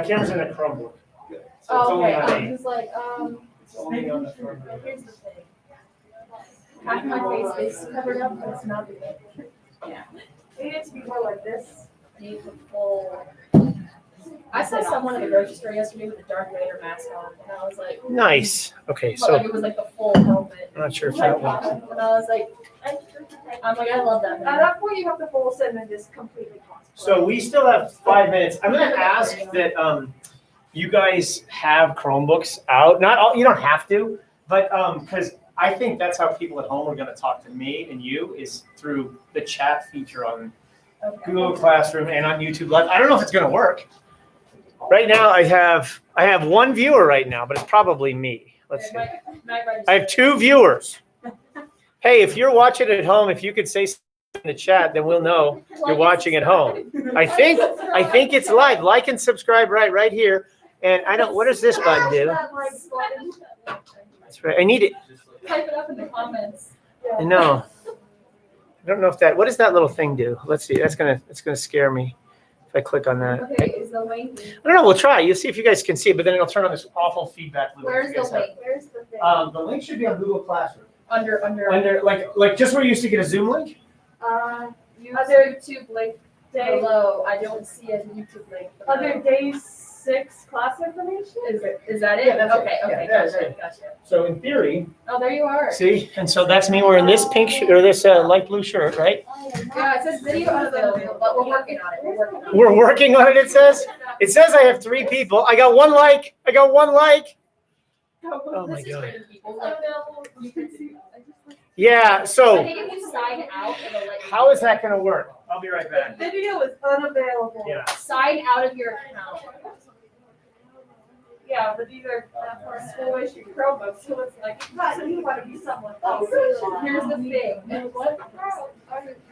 Camera's in a Chromebook. So it's Oh, only okay. on I eight. was like, It's only on the Chromebook. here's the thing. Half my face is covered up, but it's not the thing. Yeah. It needs to be more like this. Need the full. I saw someone at the grocery store yesterday with a Darth Vader mask on, and I was like, Nice. Okay, but like so it was like the full helmet. I'm not sure if that works. And I was like, I love that. At Man. that point, you have to full send and just completely toss. So we still have 5 minutes. I'm gonna ask that you guys have Chromebooks out. Not all, you don't have to, but because I think that's how people at home are gonna talk to me and you is through the chat feature on Okay. Google Classroom and on YouTube Live. I don't know if it's gonna work. Right now I have one viewer right now, but it's probably me. Let's see. I have 2 viewers. Hey, if you're watching at home, if you could say something in the chat, then we'll know you're watching at home. I think it's live. Like and subscribe right here. And I don't. What does this button do? That's right. I need it. Type it up in the comments. No. I don't know if that. What does that little thing do? Let's see. It's gonna scare me if I click on that. Okay, is the link? I don't know. We'll try. You'll see if you guys can see it, but then it'll turn on this awful feedback loop. Where's the link? Where's the thing? The link should be on Google Classroom. Under Under like just where you used to get a Zoom link. Other YouTube link day, below. I don't see a YouTube link. below. other day 6 class information? Is that it? Yeah, that's it. Okay, Yeah, okay, that's gotcha, it. gotcha. So in theory, Oh, there you are. see, and so that's me wearing this pink or this light blue shirt, right? Yeah, it says video unavailable, but we're working on it. We're working on it. It says I have 3 people. I got 1 like. Oh my This is God. for the people. Like, you can see. Yeah. I So think if you sign out, it'll let you. how is that going to work? I'll be right The back. video is unavailable. Yeah. Sign out of your account. Yeah, but these are for school issue Chromebooks, so it's like, you want to be someone else. Here's the thing.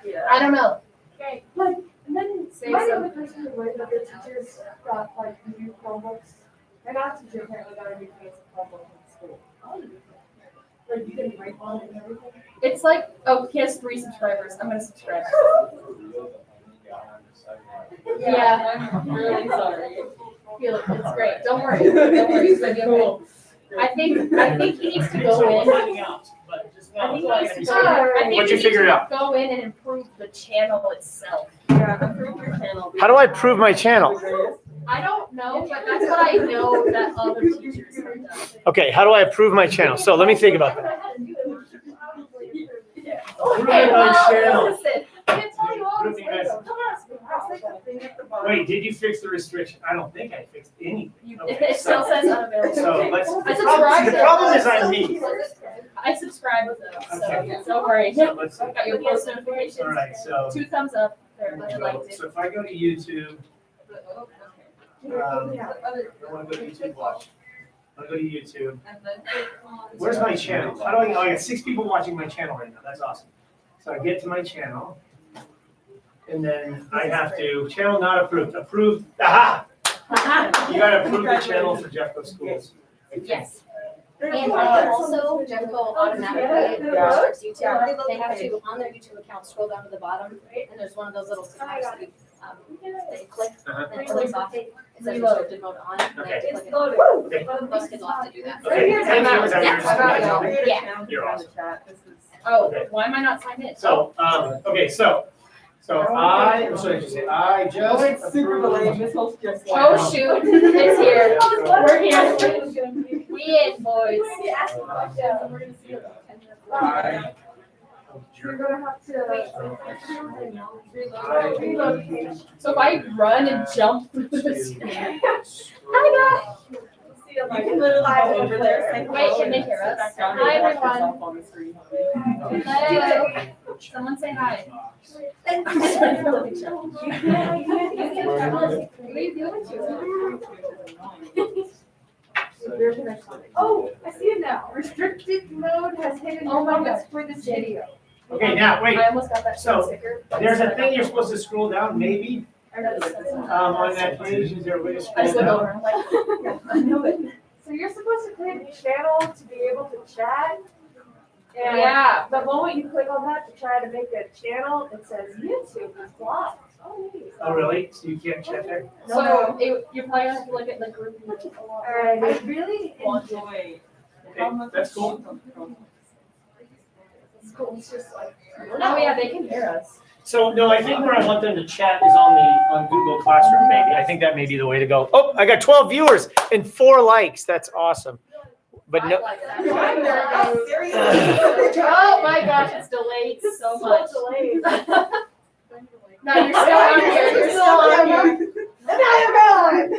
Yeah. I don't know. Okay, like, and then Say my something. other person who worked with the teachers got like new Chromebooks. And our teacher apparently got a new case of Chromebook in school. Like you can write on it and everything. It's like, oh, he has 3 subscribers. I'm gonna subscribe. Yeah, I'm really sorry. Feel it. It's great. Don't worry. Don't worry. It's gonna be okay. I think he needs to go in. I think he needs to go in. I think What'd he you needs figure to out? Go in and improve the channel itself. Yeah, improve your channel. How do I prove my channel? I don't know, but that's what I know that other teachers have done. Okay. How do I approve my channel? So let me think about that. Okay, well, channel. listen. I can tell you all What this do you guys- later. Come on. Wait, did you fix the restriction? I don't think I fixed anything. You- Okay, It still so- says unavailable. So let's. I The subscribed. problem is on me. I subscribe with them, so Okay. don't worry. So let's see. Got your post notifications. All right. So. 2 thumbs up. There, I liked it. So if I go to YouTube, Oh, I want to go to YouTube Watch. I'm gonna go to YouTube. Where's my channel? How do I? Oh, I got 6 people watching my channel right now. That's awesome. So I get to my channel, and then I have to channel not approved. Approved. Aha! You gotta approve the channel for Jeffco Schools. Yes. And also, Jeffco automatically restricts YouTube. They have to, on their YouTube account, scroll down to the bottom, and there's one of those little times that you click, and it clicks off. It says restricted mode on, and they have to click it. Okay. Most kids will have to do that. Okay. Thank you. Is that Yeah. yours? Yeah. You're awesome. Oh, why am I not signed in? So, okay, so I, what should I just say? I just approved. Oh, shoot, it's here. We're here. We in, boys. You're gonna have to. So if I run and jump through the screen. Hi, guys. You can literally go over there. Wait, can they hear us? Hi, everyone. Hello. Someone say hi. What are you doing? Oh, I see it now. Restricted mode has hidden Oh my comments for this video. Okay, now, wait, I almost got that So, sticker. there's a thing you're supposed to scroll down, maybe, on that page, is there a way to I scroll just look down? over, I'm like, I know it. So you're supposed to click channel to be able to chat. And Yeah. the moment you click on that to try to make a channel, it says YouTube is blocked. Oh, really? So you can't chat there? So you probably have to look at the group. Alright, I really enjoy. Okay, that's cool. School's just like. Oh, yeah, they can hear us. So, no, I think where I want them to chat is on Google Classroom, maybe. I think that may be the way to go. Oh, I got 12 viewers and 4 likes. That's awesome. But no, Oh my gosh, it's delayed so much. Delayed. No, you're still on here, you're still on here. And now you're gone.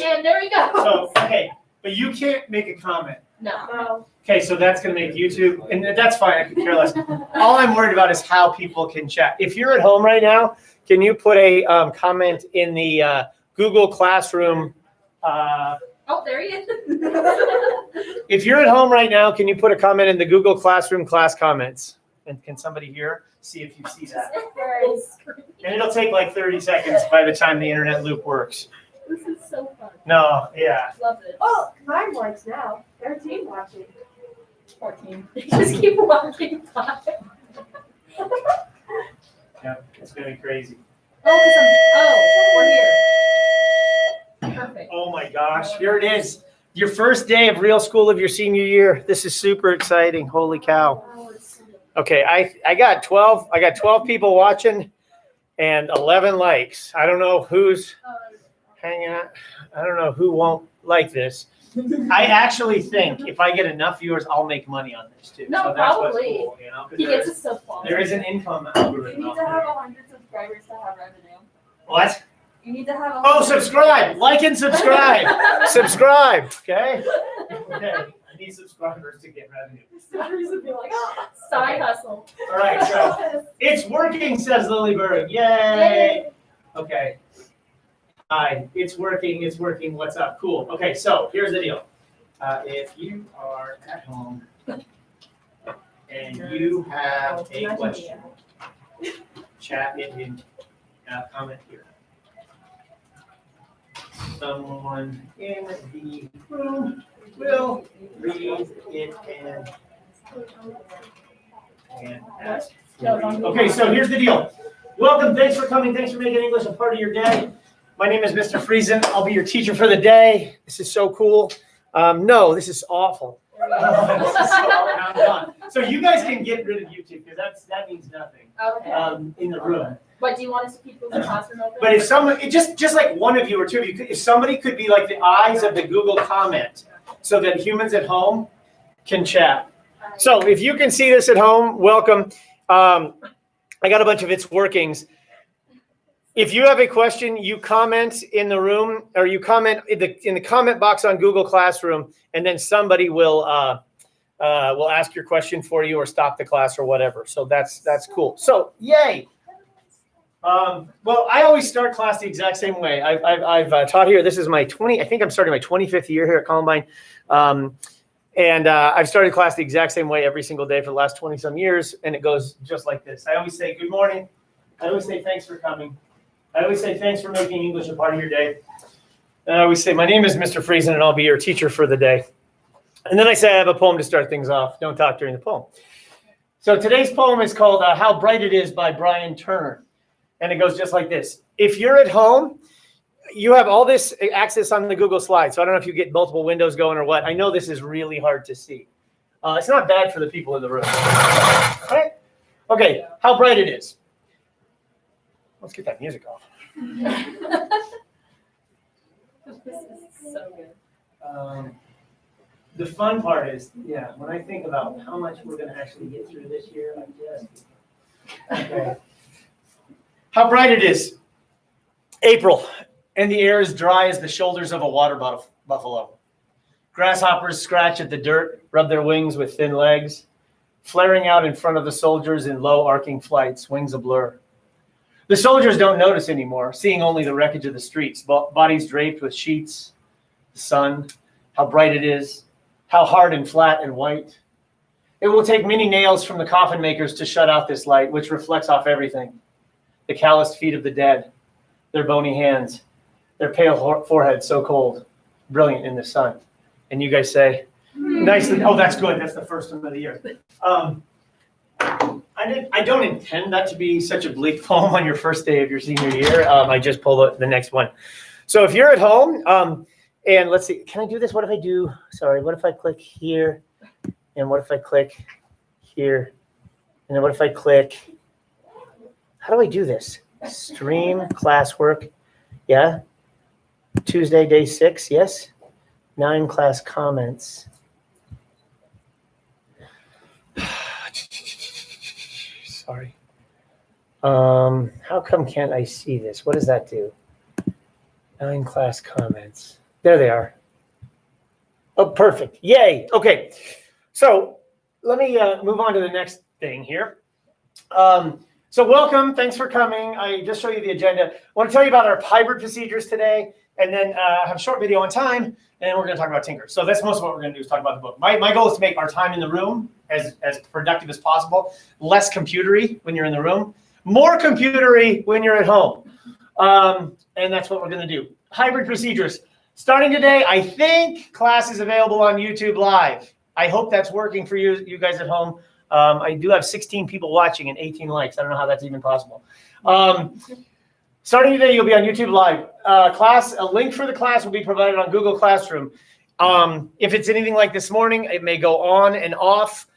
And there we go. so, okay, but you can't make a comment. No. No. Okay, so that's gonna make YouTube, and that's fine, I could care less. All I'm worried about is how people can chat. If you're at home right now, can you put a comment in the Google Classroom? Oh, there he is. If you're at home right now, can you put a comment in the Google Classroom class comments? And can somebody here see if you see that? And it'll take like 30 seconds by the time the internet loop works. This is so fun. No, yeah. Love it. Oh, mine works now. 13 watching. 14. Just keep walking by. Yeah, it's gonna be crazy. We're here. Perfect. Oh my gosh, here it is. Your first day of real school of your senior year. This is super exciting. Holy cow. Okay, I got 12 people watching and 11 likes. I don't know who's hanging out. I don't know who won't like this. I actually think if I get enough viewers, I'll make money on this too. No, so that's what's probably. cool, you know, 'cause He gets us so far. there is an income You algorithm need out to have there. 100 subscribers to have revenue. What? You need to have. Oh, subscribe, like and subscribe, subscribe. Okay. Okay. I need subscribers to get revenue. Subscribers would be like, Side hustle. All right, so it's working, says Lilyberg. Yay. Okay. Hi, it's working. It's working. What's up? Cool. Okay, so here's the deal. If you are at home and you have a question, chat it in, comment here. Someone in the room will read it and ask. Okay, so here's the deal. Welcome. Thanks for coming. Thanks for making English a part of your day. My name is Mr. Friesen. I'll be your teacher for the day. This is so cool. No, this is awful. I'm done. So you guys can get rid of YouTube because that means nothing Okay. in the room. But do you want us to keep the classroom open? But if someone, just like one of you or two of you, if somebody could be like the eyes of the Google comment so that humans at home can chat. So if you can see this at home, welcome. I got a bunch of its workings. If you have a question, you comment in the room or you comment in the comment box on Google Classroom, and then somebody will ask your question for you or stop the class or whatever. So that's cool. So yay. Well, I always start class the exact same way. I've taught here. This is my I think I'm starting my 25th year here at Columbine. And I've started class the exact same way every single day for the last 20 some years. And it goes just like this. I always say, good morning. I always say, thanks for coming. I always say, thanks for making English a part of your day. And I always say, my name is Mr. Friesen and I'll be your teacher for the day. And then I say, I have a poem to start things off. Don't talk during the poem. So today's poem is called How Bright It Is by Brian Turner. And it goes just like this. If you're at home, you have all this access on the Google Slides. So I don't know if you get multiple windows going or what. I know this is really hard to see. It's not bad for the people in the room. All right? Okay, how bright it is. Let's get that music off. This is so good. The fun part is, when I think about how much we're going to actually get through this year, okay. How bright it is. April, and the air is dry as the shoulders of a water buffalo. Grasshoppers scratch at the dirt, rub their wings with thin legs, flaring out in front of the soldiers in low arcing flights, wings a blur. The soldiers don't notice anymore, seeing only the wreckage of the streets, bodies draped with sheets, the sun, how bright it is, how hard and flat and white. It will take many nails from the coffin makers to shut out this light, which reflects off everything. The calloused feet of the dead, their bony hands, their pale foreheads so cold, brilliant in the sun. And you guys say, nicely, oh, that's good. That's the first one of the year. I I don't intend that to be such a bleak poem on your first day of your senior year. I just pulled the next one. So if you're at home, and let's see, can I do this? What if I do, sorry, what if I click here? And what if I click here? And then what if I click, how do I do this? Stream classwork, yeah. Tuesday, day 6, yes. 9 class comments. Sorry. How come can't I see this? What does that do? 9 class comments. There they are. Oh, perfect. Yay. Okay. So let me move on to the next thing here. So welcome. Thanks for coming. I just showed you the agenda. I want to tell you about our hybrid procedures today, and then have a short video on time, and then we're going to talk about Tinker. So that's most of what we're going to do is talk about the book. My goal is to make our time in the room as productive as possible, less computery when you're in the room, more computery when you're at home. And that's what we're going to do. Hybrid procedures. Starting today, I think class is available on YouTube Live. I hope that's working for you guys at home. I do have 16 people watching and 18 likes. I don't know how that's even possible. Starting today, you'll be on YouTube Live. A link for the class will be provided on Google Classroom. If it's anything like this morning, it may go on and off.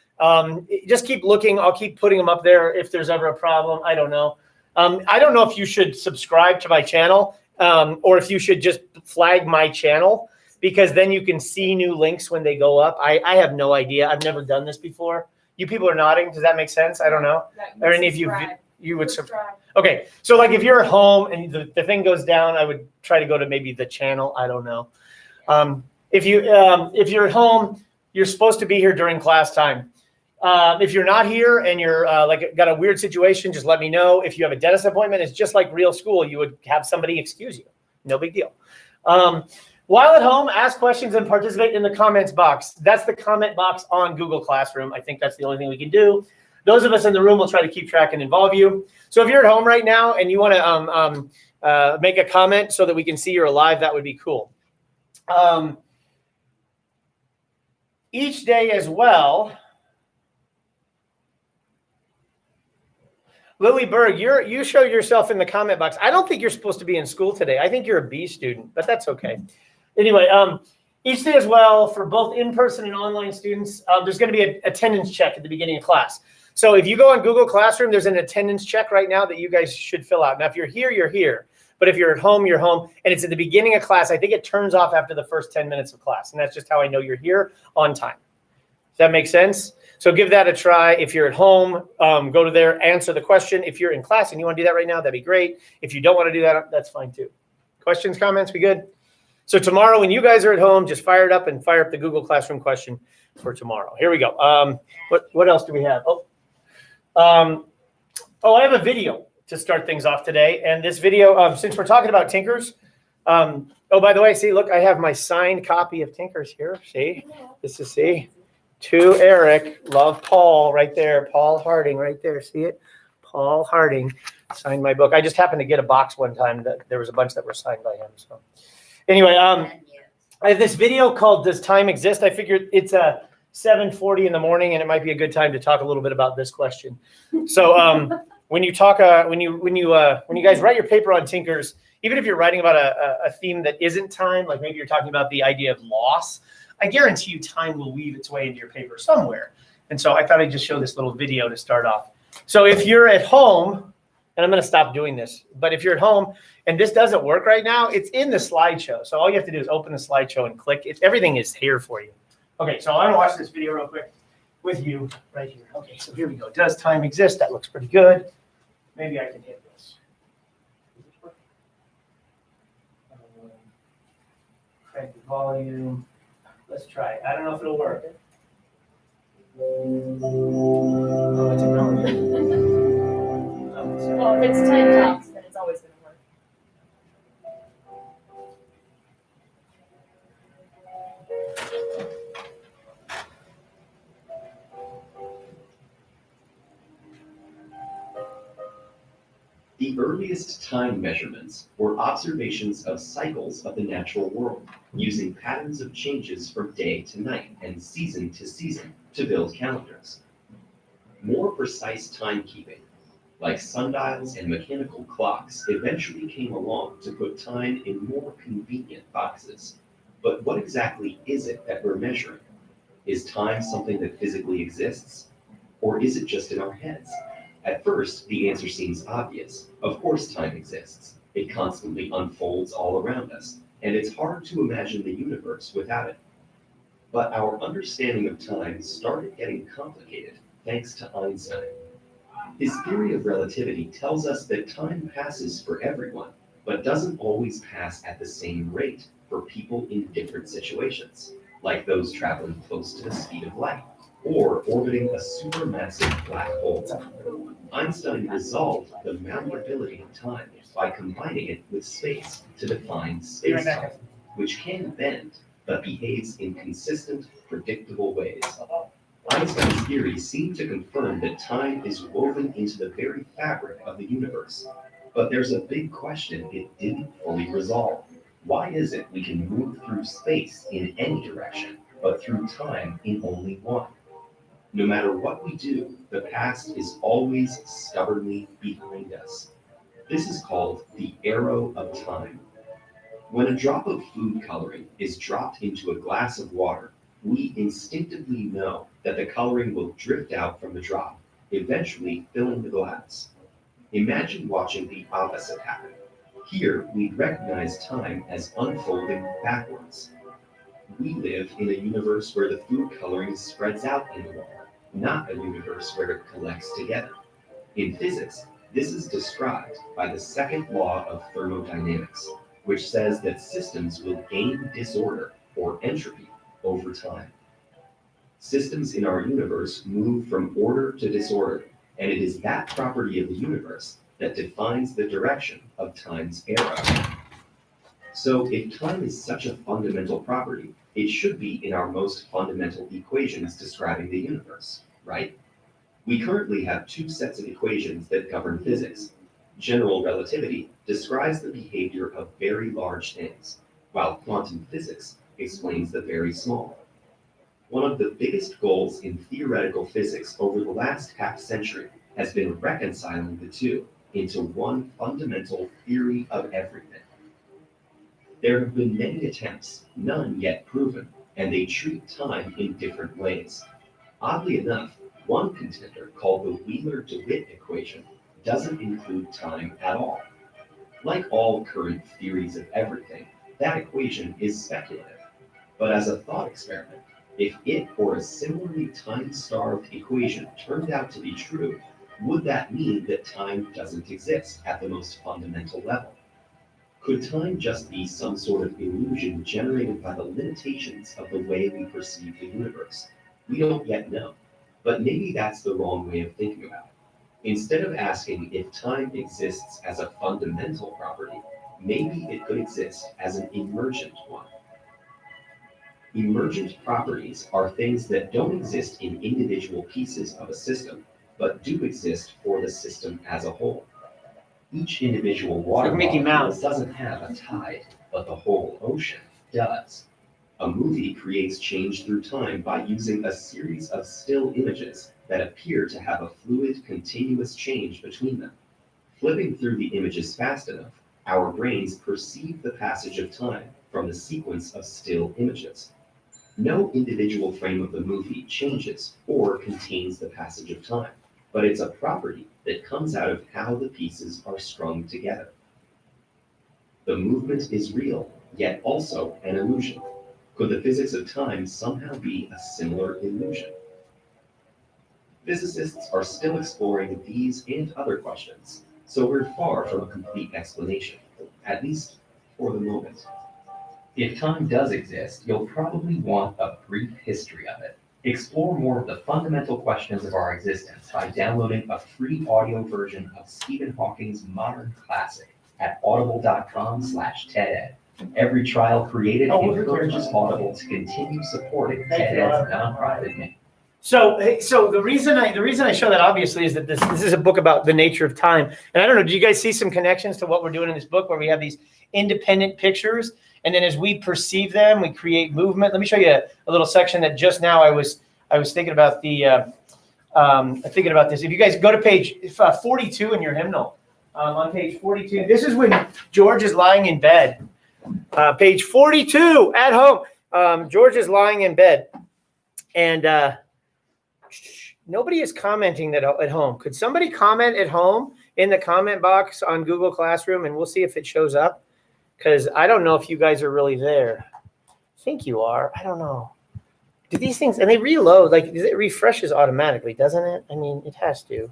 Just keep looking. I'll keep putting them up there if there's ever a problem. I don't know. I don't know if you should subscribe to my channel or if you should just flag my channel, because then you can see new links when they go up. I have no idea. I've never done this before. You people are nodding. Does that make sense? I don't know. Or any of you would subscribe. Okay. So like if you're at home and the thing goes down, I would try to go to maybe the channel. I don't know. If you're at home, you're supposed to be here during class time. If you're not here and you're got a weird situation, just let me know. If you have a dentist appointment, it's just like real school. You would have somebody excuse you. No big deal. While at home, ask questions and participate in the comments box. That's the comment box on Google Classroom. I think that's the only thing we can do. Those of us in the room will try to keep track and involve you. So if you're at home right now and you want to make a comment so that we can see you're alive, that would be cool. Each day as well. Lily Berg, you show yourself in the comment box. I don't think you're supposed to be in school today. I think you're a B student, but that's okay. Anyway, each day as well for both in-person and online students, there's going to be an attendance check at the beginning of class. So if you go on Google Classroom, there's an attendance check right now that you guys should fill out. Now, if you're here, you're here. But if you're at home, you're home. And it's at the beginning of class. I think it turns off after the first 10 minutes of class. And that's just how I know you're here on time. Does that make sense? So give that a try. If you're at home, go to there, answer the question. If you're in class and you want to do that right now, that'd be great. If you don't want to do that, that's fine too. Questions, comments, we good? So tomorrow when you guys are at home, just fire it up and fire up the Google Classroom question for tomorrow. Here we go. What else do we have? I have a video to start things off today. And this video, since we're talking about Tinkers, by the way, see, look, I have my signed copy of Tinkers here. See, this is, see. To Eric, love Paul right there. Paul Harding right there. See it? Paul Harding signed my book. I just happened to get a box one time that there was a bunch that were signed by him. So anyway, I have this video called "Does Time Exist?" I figured it's 7:40 in the morning, and it might be a good time to talk a little bit about this question. So when you talk, when you guys write your paper on Tinkers, even if you're writing about a theme that isn't time, like maybe you're talking about the idea of loss, I guarantee you time will weave its way into your paper somewhere. And so I thought I'd just show this little video to start off. So if you're at home, and I'm going to stop doing this, but if you're at home and this doesn't work right now, it's in the slideshow. So all you have to do is open the slideshow and click it. Everything is here for you. Okay, so I'm going to watch this video real quick with you right here. Okay, so here we go. Does time exist? That looks pretty good. Maybe I can hit this. Crank the volume. Let's try it. I don't know if it'll work. Well, if it's time talks, then it's always going to work. The earliest time measurements were observations of cycles of the natural world, using patterns of changes from day to night and season to season to build calendars. More precise timekeeping, like sundials and mechanical clocks, eventually came along to put time in more convenient boxes. But what exactly is it that we're measuring? Is time something that physically exists? Or is it just in our heads? At first, the answer seems obvious. Of course time exists. It constantly unfolds all around us, and it's hard to imagine the universe without it. But our understanding of time started getting complicated thanks to Einstein. His theory of relativity tells us that time passes for everyone, but doesn't always pass at the same rate for people in different situations, like those traveling close to the speed of light, or orbiting a supermassive black hole. Einstein resolved the malleability of time by combining it with space to define space-time, which can bend, but behaves in consistent, predictable ways. Einstein's theory seemed to confirm that time is woven into the very fabric of the universe. But there's a big question it didn't fully resolve. Why is it we can move through space in any direction, but through time in only one? No matter what we do, the past is always stubbornly behind us. This is called the arrow of time. When a drop of food coloring is dropped into a glass of water, we instinctively know that the coloring will drift out from the drop, eventually filling the glass. Imagine watching the opposite happen. Here, we recognize time as unfolding backwards. We live in a universe where the food coloring spreads out in the water, not a universe where it collects together. In physics, this is described by the second law of thermodynamics, which says that systems will gain disorder or entropy over time. Systems in our universe move from order to disorder, and it is that property of the universe that defines the direction of time's arrow. So if time is such a fundamental property, it should be in our most fundamental equations describing the universe, right? We currently have two sets of equations that govern physics. General relativity describes the behavior of very large things, while quantum physics explains the very small. One of the biggest goals in theoretical physics over the last half-century has been reconciling the two into one fundamental theory of everything. There have been many attempts, none yet proven, and they treat time in different ways. Oddly enough, one contender, called the Wheeler-DeWitt equation, doesn't include time at all. Like all current theories of everything, that equation is speculative. But as a thought experiment, if it or a similarly time-starved equation turned out to be true, would that mean that time doesn't exist at the most fundamental level? Could time just be some sort of illusion generated by the limitations of the way we perceive the universe? We don't yet know, but maybe that's the wrong way of thinking about it. Instead of asking if time exists as a fundamental property, maybe it could exist as an emergent one. Emergent properties are things that don't exist in individual pieces of a system, but do exist for the system as a whole. Each individual water Like Mickey molecule Mouse. doesn't have a tide, but the whole ocean does. A movie creates change through time by using a series of still images that appear to have a fluid, continuous change between them. Flipping through the images fast enough, our brains perceive the passage of time from the sequence of still images. No individual frame of the movie changes or contains the passage of time, but it's a property that comes out of how the pieces are strung together. The movement is real, yet also an illusion. Could the physics of time somehow be a similar illusion? Physicists are still exploring these and other questions, so we're far from a complete explanation, at least for the moment. If time does exist, you'll probably want a brief history of it. Explore more of the fundamental questions of our existence by downloading a free audio version of Stephen Hawking's modern classic at audible.com/TEDEd. Every trial created encourages Audible to continue supporting TEDEd's nonprofit mission. So the reason I show that obviously is that this is a book about the nature of time. And I don't know, do you guys see some connections to what we're doing in this book where we have these independent pictures? And then as we perceive them, we create movement. Let me show you a little section that just now I was thinking about the thinking about this. If you guys go to page 42 in your hymnal, on page 42, this is when George is lying in bed. Page 42 at home. George is lying in bed, and nobody is commenting that at home. Could somebody comment at home in the comment box on Google Classroom, and we'll see if it shows up? Because I don't know if you guys are really there. I think you are. I don't know. Do these things, and they reload, like it refreshes automatically, doesn't it? I mean, it has to.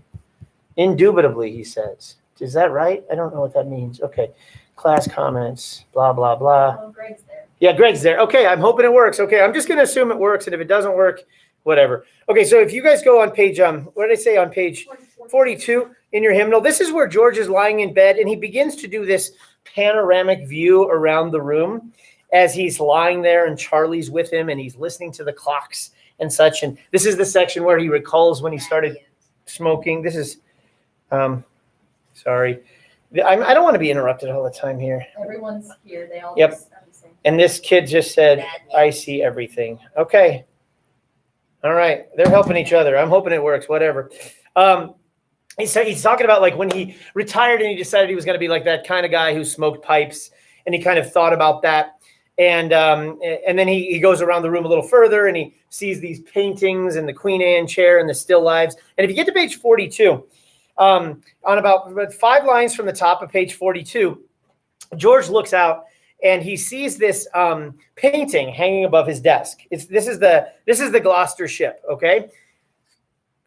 Indubitably, he says. Is that right? I don't know what that means. Okay. Class comments, blah, blah, blah. Well, Greg's there. Yeah, Greg's there. Okay, I'm hoping it works. Okay, I'm just going to assume it works, and if it doesn't work, whatever. Okay, so if you guys go on page, what did I say on page 42 in your hymnal? This is where George is lying in bed, and he begins to do this panoramic view around the room as he's lying there, and Charlie's with him, and he's listening to the clocks and such. And this is the section where he recalls when he started smoking. This is, sorry. I don't want to be interrupted all the time here. Everyone's here. They all Yep. just have the same. And this kid just said, I see everything. Okay. All right. They're helping each other. I'm hoping it works, whatever. He's talking about like when he retired and he decided he was going to be like that kind of guy who smoked pipes, and he kind of thought about that. And then he goes around the room a little further, and he sees these paintings and the Queen Anne chair and the still lives. And if you get to page 42, on about 5 lines from the top of page 42, George looks out and he sees this painting hanging above his desk. This is the Gloucester ship. Okay, you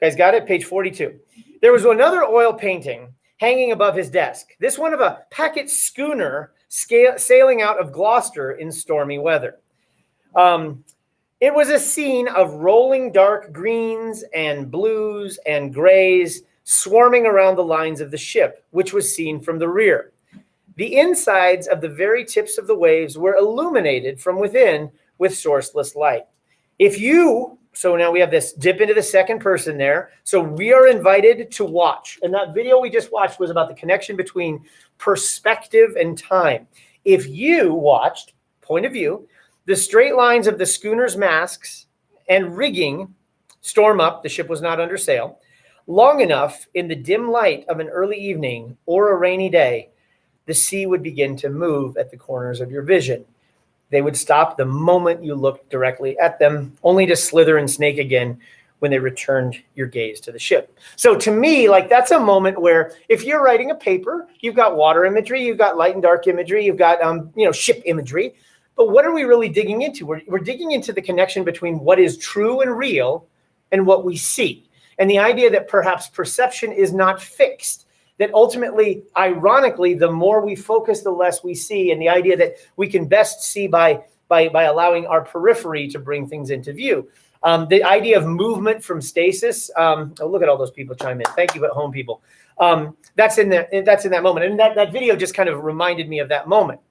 guys got it? Page 42. There was another oil painting hanging above his desk. This one of a packet schooner sailing out of Gloucester in stormy weather. It was a scene of rolling dark greens and blues and grays swarming around the lines of the ship, which was seen from the rear. The insides of the very tips of the waves were illuminated from within with sourceless light. So now we have this dip into the second person there. So we are invited to watch. And that video we just watched was about the connection between perspective and time. If you watched, point of view, the straight lines of the schooner's masts and rigging storm up, the ship was not under sail, long enough in the dim light of an early evening or a rainy day, the sea would begin to move at the corners of your vision. They would stop the moment you looked directly at them, only to slither and snake again when they returned your gaze to the ship. So to me, like that's a moment where if you're writing a paper, you've got water imagery, you've got light and dark imagery, you've got ship imagery. But what are we really digging into? We're digging into the connection between what is true and real and what we see. And the idea that perhaps perception is not fixed, that ultimately, ironically, the more we focus, the less we see. And the idea that we can best see by allowing our periphery to bring things into view. The idea of movement from stasis. Look at all those people chime in. Thank you at home, people. That's in that moment. And that video just kind of reminded me of that moment.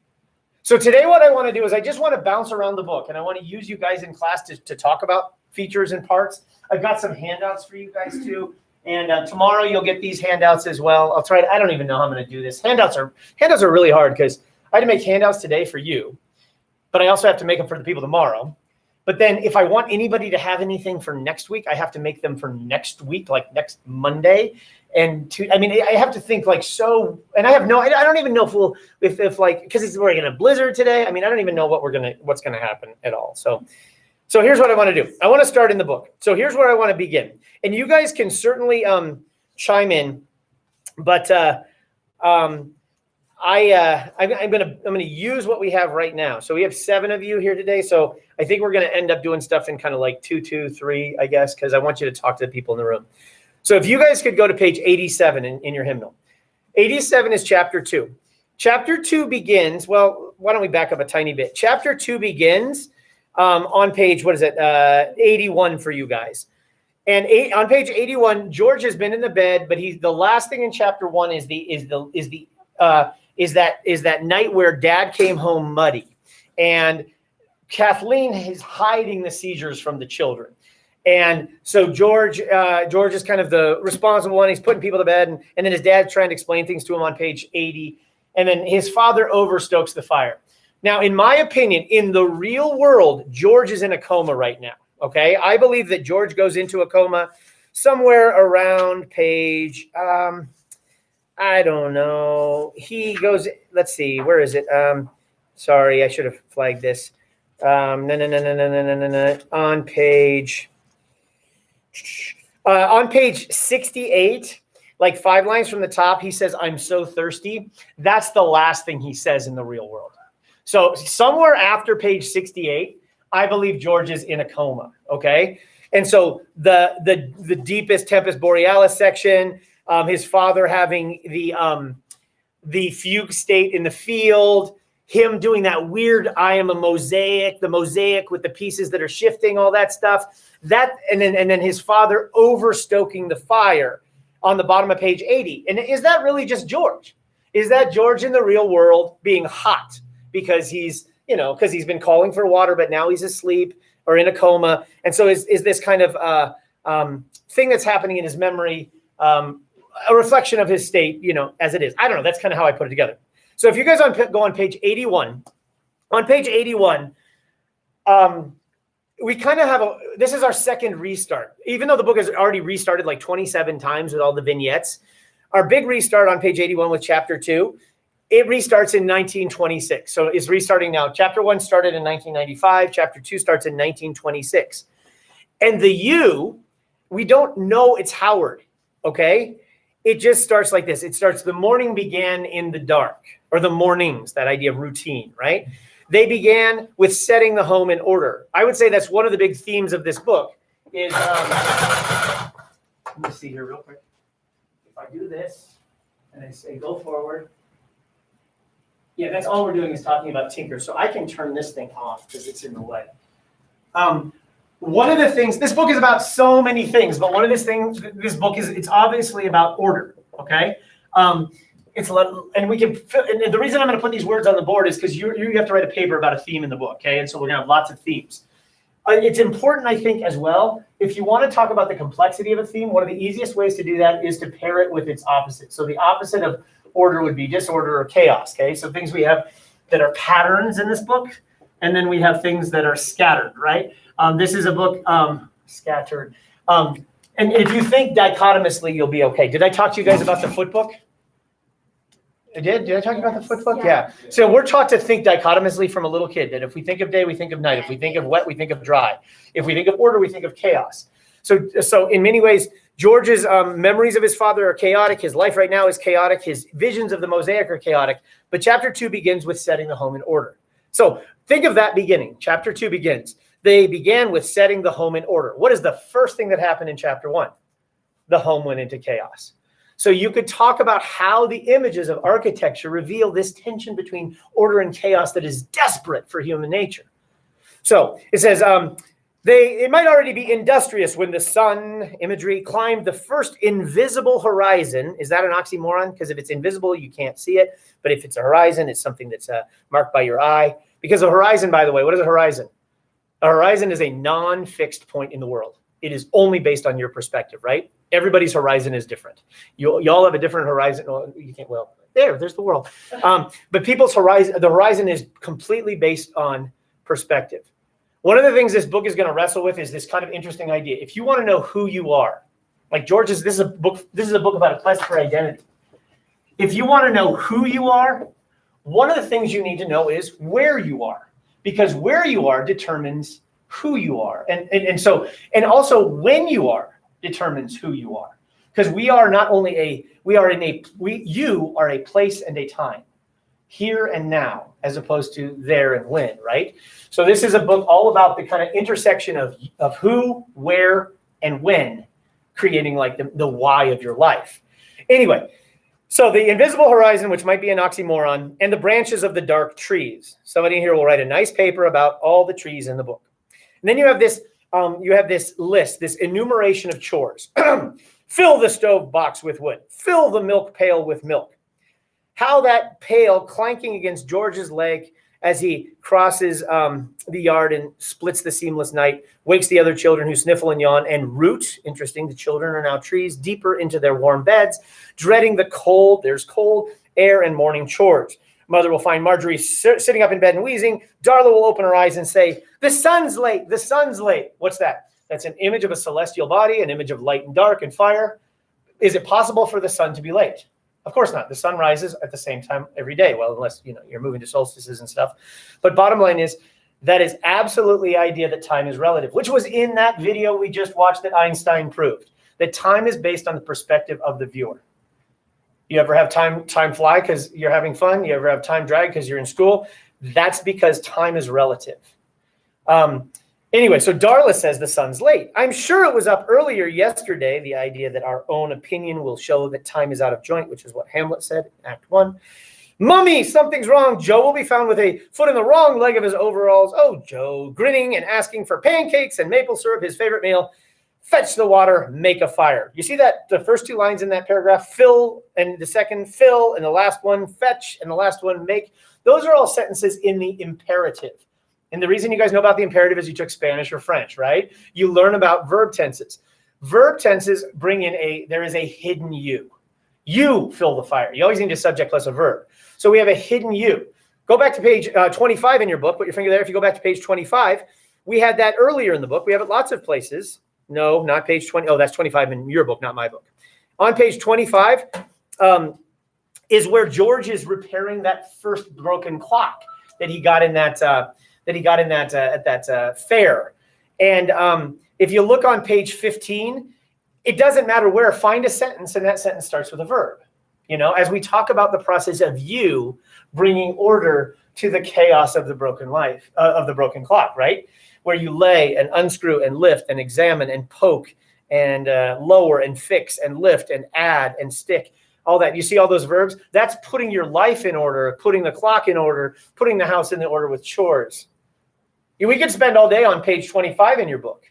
So today what I want to do is I just want to bounce around the book, and I want to use you guys in class to talk about features and parts. I've got some handouts for you guys too. And tomorrow you'll get these handouts as well. I'll try to, I don't even know how I'm going to do this. Handouts are really hard because I had to make handouts today for you, but I also have to make them for the people tomorrow. But then if I want anybody to have anything for next week, I have to make them for next week, like next Monday. And I have to think like so, and I don't even know if like, because we're in a blizzard today. I don't even know what's going to happen at all. So here's what I want to do. I want to start in the book. So here's where I want to begin. And you guys can certainly chime in, but I'm gonna use what we have right now. So we have 7 of you here today. So I think we're gonna end up doing stuff in kind of like 2, 2, 3, I guess, because I want you to talk to the people in the room. So if you guys could go to page 87 in your hymnal. 87 is chapter 2. Chapter 2 begins, well, why don't we back up a tiny bit? Chapter 2 begins on page, 81 for you guys. And on page 81, George has been in the bed, but the last thing in chapter 1 is that night where Dad came home muddy, and Kathleen is hiding the seizures from the children. And so George is kind of the responsible one. He's putting people to bed, and then his dad's trying to explain things to him on page 80. And then his father overstokes the fire. Now, in my opinion, in the real world, George is in a coma right now. Okay, I believe that George goes into a coma somewhere around page, I don't know. He goes, let's see, where is it? Sorry, I should have flagged this. On page 68, like 5 lines from the top, he says, I'm so thirsty. That's the last thing he says in the real world. So somewhere after page 68, I believe George is in a coma, okay? And so the deepest Tempest Borealis section, his father having the fugue state in the field, him doing that weird I am a mosaic, the mosaic with the pieces that are shifting, all that stuff. That and then his father overstoking the fire on the bottom of page 80. And is that really just George? Is that George in the real world being hot because he's been calling for water, but now he's asleep or in a coma? And so is this kind of thing that's happening in his memory a reflection of his state, as it is? I don't know. That's kind of how I put it together. So if you guys go on page 81, we kind of have this is our second restart. Even though the book has already restarted like 27 times with all the vignettes, our big restart on page 81 with chapter 2, it restarts in 1926. So it's restarting now. Chapter 1 started in 1995. Chapter 2 starts in 1926. And the U, we don't know it's Howard, okay? It just starts like this. It starts, the morning began in the dark, or the mornings, that idea of routine, right? They began with setting the home in order. I would say that's one of the big themes of this book is, let me see here real quick. If I do this and I say go forward, yeah, that's all we're doing is talking about Tinker. So I can turn this thing off because it's in the way. One of the things, this book is about so many things, but one of this book is, it's obviously about order, okay? And the reason I'm going to put these words on the board is because you have to write a paper about a theme in the book, okay? And so we're going to have lots of themes. It's important, I think, as well, if you want to talk about the complexity of a theme, one of the easiest ways to do that is to pair it with its opposite. So the opposite of order would be disorder or chaos, okay? So things we have that are patterns in this book, and then we have things that are scattered, right? This is a book, scattered. And if you think dichotomously, you'll be okay. Did I talk to you guys about the foot book? I did? Did I talk about the foot book? Yeah. So we're taught to think dichotomously from a little kid, that if we think of day, we think of night. If we think of wet, we think of dry. If we think of order, we think of chaos. So in many ways, George's memories of his father are chaotic. His life right now is chaotic. His visions of the mosaic are chaotic. But chapter 2 begins with setting the home in order. So think of that beginning. Chapter 2 begins. They began with setting the home in order. What is the first thing that happened in chapter 1? The home went into chaos. So you could talk about how the images of architecture reveal this tension between order and chaos that is desperate for human nature. So it says, it might already be industrious when the sun, imagery, climbed the first invisible horizon. Is that an oxymoron? Because if it's invisible, you can't see it. But if it's a horizon, it's something that's marked by your eye. Because a horizon, by the way, what is a horizon? A horizon is a non-fixed point in the world. It is only based on your perspective, right? Everybody's horizon is different. You all have a different horizon. Oh, you can't, well, there's the world. But people's horizon, the horizon is completely based on perspective. One of the things this book is going to wrestle with is this kind of interesting idea. If you want to know who you are, like George's, this is a book about a quest for identity. If you want to know who you are, one of the things you need to know is where you are, because where you are determines who you are. And also when you are determines who you are. Because you are a place and a time, here and now, as opposed to there and when, right? So this is a book all about the kind of intersection of who, where, and when, creating like the why of your life. Anyway, so the invisible horizon, which might be an oxymoron, and the branches of the dark trees. Somebody here will write a nice paper about all the trees in the book. And then you have this list, this enumeration of chores. Fill the stove box with wood. Fill the milk pail with milk. How that pail clanking against George's leg as he crosses the yard and splits the seamless night, wakes the other children who sniffle and yawn and root. Interesting, the children are now trees, deeper into their warm beds, dreading the cold. There's cold air and morning chores. Mother will find Marjorie sitting up in bed and wheezing. Darla will open her eyes and say, the sun's late, the sun's late. What's that? That's an image of a celestial body, an image of light and dark and fire. Is it possible for the sun to be late? Of course not. The sun rises at the same time every day. Well, unless you're moving to solstices and stuff. But bottom line is, that is absolutely the idea that time is relative, which was in that video we just watched that Einstein proved. That time is based on the perspective of the viewer. You ever have time fly because you're having fun? You ever have time drag because you're in school? That's because time is relative. Anyway, so Darla says the sun's late. I'm sure it was up earlier yesterday, the idea that our own opinion will show that time is out of joint, which is what Hamlet said in Act 1. Mummy, something's wrong. Joe will be found with a foot in the wrong leg of his overalls. Oh, Joe, grinning and asking for pancakes and maple syrup, his favorite meal. Fetch the water, make a fire. You see that the first 2 lines in that paragraph, fill, and the second fill, and the last one fetch, and the last one make. Those are all sentences in the imperative. And the reason you guys know about the imperative is you took Spanish or French, right? You learn about verb tenses. Verb tenses bring in there is a hidden you. You fill the fire. You always need a subject plus a verb. So we have a hidden you. Go back to page 25 in your book. Put your finger there. If you go back to page 25, we had that earlier in the book. We have it lots of places. No, not page 20. Oh, that's 25 in your book, not my book. On page 25 is where George is repairing that first broken clock that he got in that at that fair. And if you look on page 15, it doesn't matter where. Find a sentence, and that sentence starts with a verb. As we talk about the process of you bringing order to the chaos of the broken life, of the broken clock, right? Where you lay and unscrew and lift and examine and poke and lower and fix and lift and add and stick, all that. You see all those verbs? That's putting your life in order, putting the clock in order, putting the house in the order with chores. We could spend all day on page 25 in your book.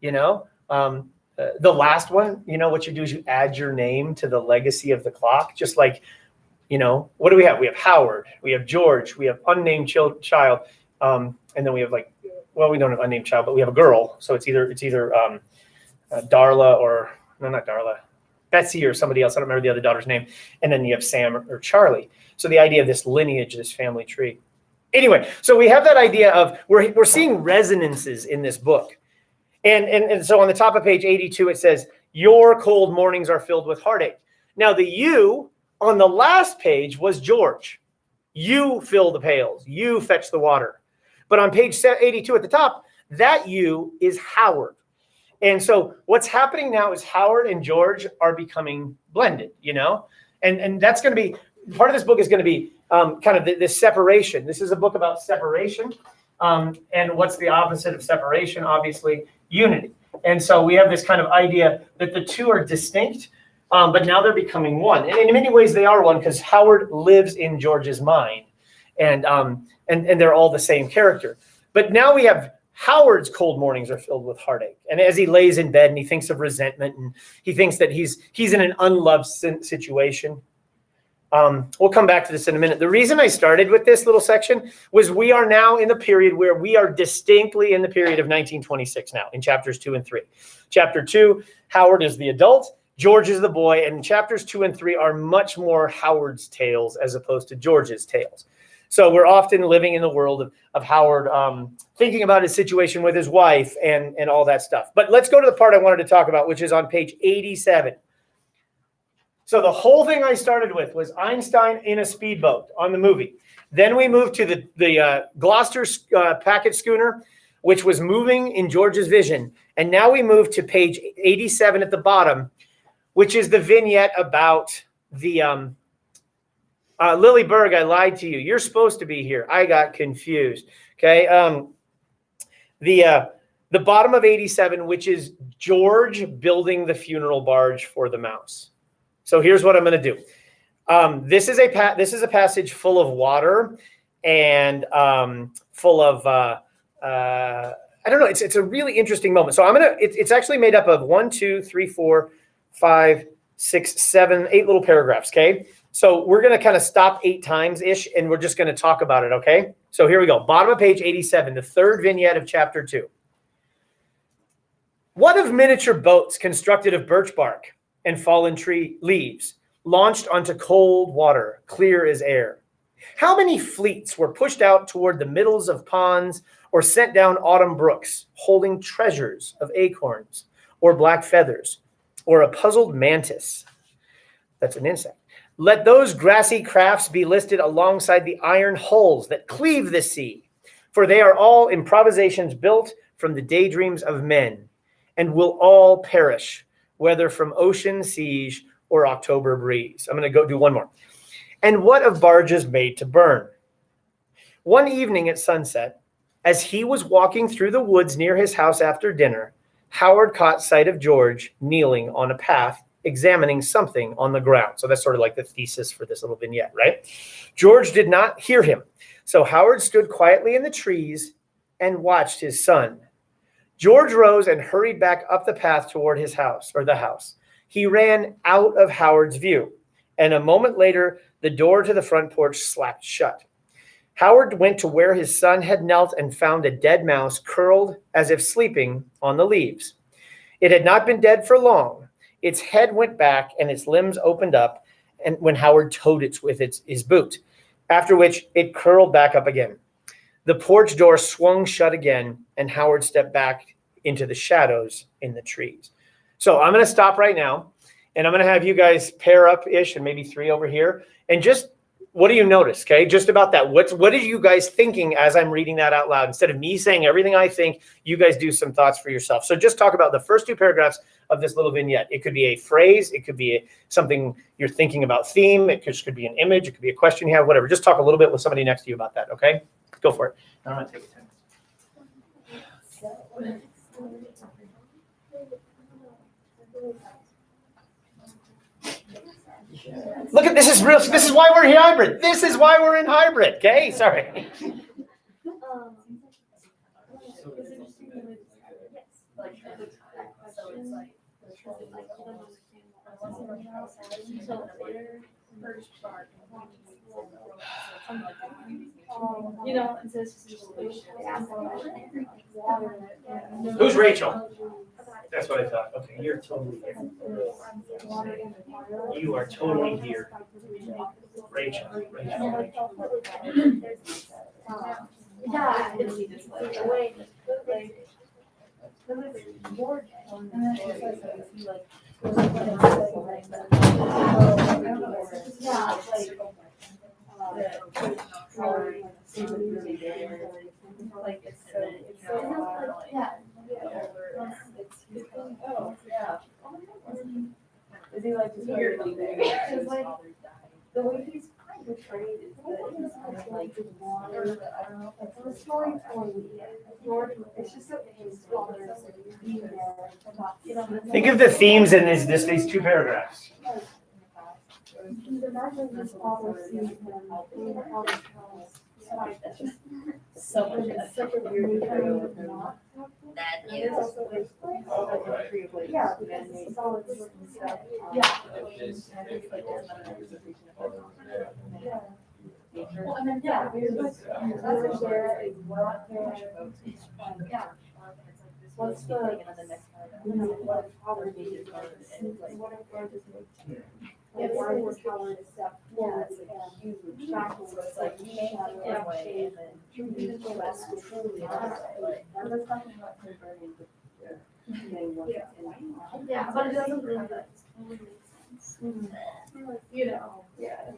The last one, what you do is you add your name to the legacy of the clock. Just like, what do we have? We have Howard, we have George, we have unnamed child. And then we have we don't have unnamed child, but we have a girl. So it's either Darla or, no, not Darla, Betsy or somebody else. I don't remember the other daughter's name. And then you have Sam or Charlie. So the idea of this lineage, this family tree. Anyway, so we have that idea of we're seeing resonances in this book. And so on the top of page 82, it says, your cold mornings are filled with heartache. Now the you on the last page was George. You fill the pails. You fetch the water. But on page 82 at the top, that you is Howard. And so what's happening now is Howard and George are becoming blended, and that's going to be, part of this book is going to be kind of this separation. This is a book about separation. And what's the opposite of separation? Obviously, unity. And so we have this kind of idea that the two are distinct, but now they're becoming one. And in many ways, they are one because Howard lives in George's mind, and they're all the same character. But now we have Howard's cold mornings are filled with heartache. And as he lays in bed and he thinks of resentment and he thinks that he's in an unloved situation. We'll come back to this in a minute. The reason I started with this little section was we are now in the period where we are distinctly in the period of 1926 now in chapters 2 and 3. Chapter 2, Howard is the adult, George is the boy, and chapters 2 and 3 are much more Howard's tales as opposed to George's tales. So we're often living in the world of Howard thinking about his situation with his wife and all that stuff. But let's go to the part I wanted to talk about, which is on page 87. So the whole thing I started with was Einstein in a speedboat on the movie. Then we moved to the Gloucester packet schooner, which was moving in George's vision. And now we move to page 87 at the bottom, which is the vignette about the Lily Berg, I lied to you. You're supposed to be here. I got confused. Okay. The bottom of 87, which is George building the funeral barge for the mouse. So here's what I'm going to do. This is a passage full of water and full of I don't know. It's a really interesting moment. So it's actually made up of 1, 2, 3, 4, 5, 6, 7, 8 little paragraphs. Okay. So we're going to kind of stop 8 times ish, and we're just going to talk about it. Okay. So here we go. Bottom of page 87, the third vignette of chapter 2. What of miniature boats constructed of birch bark and fallen tree leaves, launched onto cold water, clear as air? How many fleets were pushed out toward the middles of ponds or sent down autumn brooks, holding treasures of acorns or black feathers, or a puzzled mantis. That's an insect. Let those grassy crafts be listed alongside the iron hulls that cleave the sea, for they are all improvisations built from the daydreams of men, and will all perish, whether from ocean siege or October breeze. I'm going to go do one more. And what of barges made to burn? One evening at sunset, as he was walking through the woods near his house after dinner, Howard caught sight of George kneeling on a path, examining something on the ground. So that's sort of like the thesis for this little vignette, right? George did not hear him. So Howard stood quietly in the trees and watched his son. George rose and hurried back up the path toward his house, or the house. He ran out of Howard's view, and a moment later, the door to the front porch slapped shut. Howard went to where his son had knelt and found a dead mouse curled as if sleeping on the leaves. It had not been dead for long. Its head went back and its limbs opened up, and when Howard towed it with his boot, after which it curled back up again. The porch door swung shut again, and Howard stepped back into the shadows in the trees. So I'm going to stop right now, and I'm going to have you guys pair up-ish, and maybe three over here, and just what do you notice, okay? Just about that. What are you guys thinking as I'm reading that out loud? Instead of me saying everything I think, you guys do some thoughts for yourself. So just talk about the first two paragraphs of this little vignette. It could be a phrase. It could be something you're thinking about theme. It could be an image. It could be a question you have, whatever. Just talk a little bit with somebody next to you about that, okay? Go for it. I'm going to take it. Look at this is real. This is why we're in hybrid. This is why we're in hybrid. Okay, sorry. You know, and so it's just Who's Rachel? That's what I thought. Okay, you're totally here. You are totally here. Rachel. Yeah. Is he like just weird? Because like the way he's portrayed is that he's kind of like water. I don't know. It's the story for me. It's just so Think of the themes in these two paragraphs. He's imagining his father sees him in all his house. So such a weird thing. That It is also like, yeah, because it's all it's stuff. Yeah. Well, and then, yeah, there's like, there is what there, yeah. What's the, you know, what Howard needed, what if God just makes. Yeah, why was Howard step forward and huge shackles, it's like, you make it way and then the rest was truly. I'm just talking about converting the. Yeah, but it doesn't really like totally make sense. You know, yeah.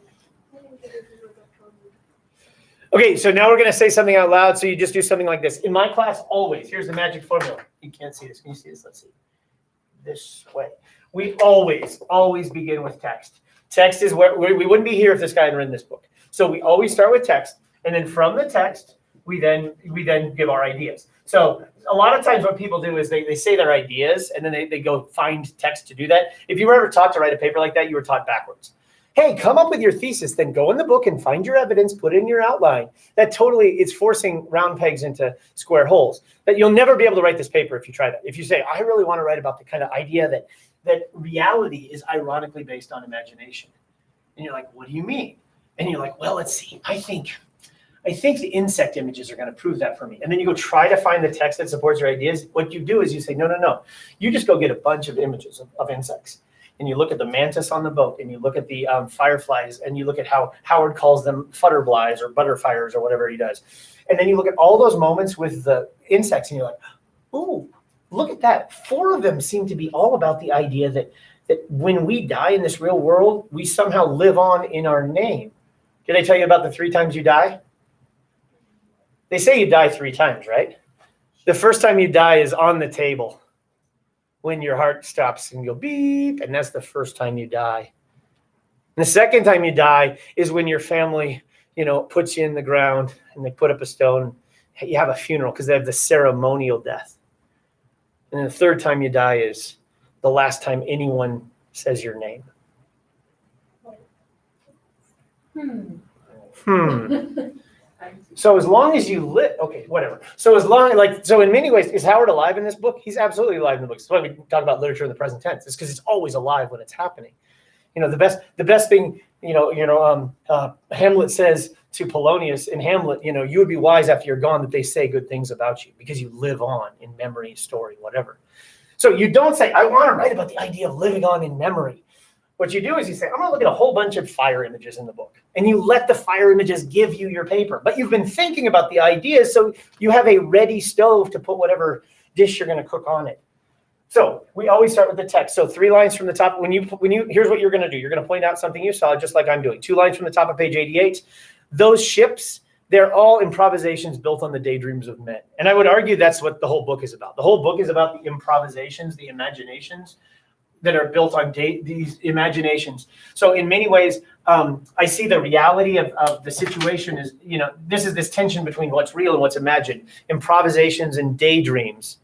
Okay, so now we're going to say something out loud. So you just do something like this. In my class, always, here's the magic formula. You can't see this. Can you see this? Let's see. This way. We always begin with text. Text is where we wouldn't be here if this guy had written this book. So we always start with text. And then from the text, we then give our ideas. So a lot of times what people do is they say their ideas and then they go find text to do that. If you were ever taught to write a paper like that, you were taught backwards. Hey, come up with your thesis, then go in the book and find your evidence, put it in your outline. That totally is forcing round pegs into square holes. That you'll never be able to write this paper if you try that. If you say, I really want to write about the kind of idea that reality is ironically based on imagination. And you're like, what do you mean? And you're like, well, let's see. I think the insect images are going to prove that for me. And then you go try to find the text that supports your ideas. What you do is you say, no. You just go get a bunch of images of insects. and you look at the mantis on the boat, and you look at the fireflies, and you look at how Howard calls them futterflies or butterfires or whatever he does. And then you look at all those moments with the insects, and you're like, ooh, look at that. 4 of them seem to be all about the idea that when we die in this real world, we somehow live on in our name. Did I tell you about the 3 times you die? They say you die 3 times, right? The first time you die is on the table when your heart stops and you go beep, and that's the first time you die. And the second time you die is when your family, puts you in the ground and they put up a stone. You have a funeral because they have the ceremonial death. And then the third time you die is the last time anyone says your name. So as long as you live, okay, whatever. So in many ways, is Howard alive in this book? He's absolutely alive in the book. That's why we talk about literature in the present tense. It's because it's always alive when it's happening. The best thing, Hamlet says to Polonius in Hamlet, you would be wise after you're gone that they say good things about you because you live on in memory, story, whatever. So you don't say, I want to write about the idea of living on in memory. What you do is you say, I'm going to look at a whole bunch of fire images in the book. And you let the fire images give you your paper. But you've been thinking about the ideas, so you have a ready stove to put whatever dish you're going to cook on it. So we always start with the text. So 3 lines from the top. Here's what you're going to do. You're going to point out something you saw, just like I'm doing. 2 lines from the top of page 88. Those ships, they're all improvisations built on the daydreams of men. And I would argue that's what the whole book is about. The whole book is about the improvisations, the imaginations that are built on these imaginations. So in many ways, I see the reality of the situation is, this is this tension between what's real and what's imagined, improvisations and daydreams.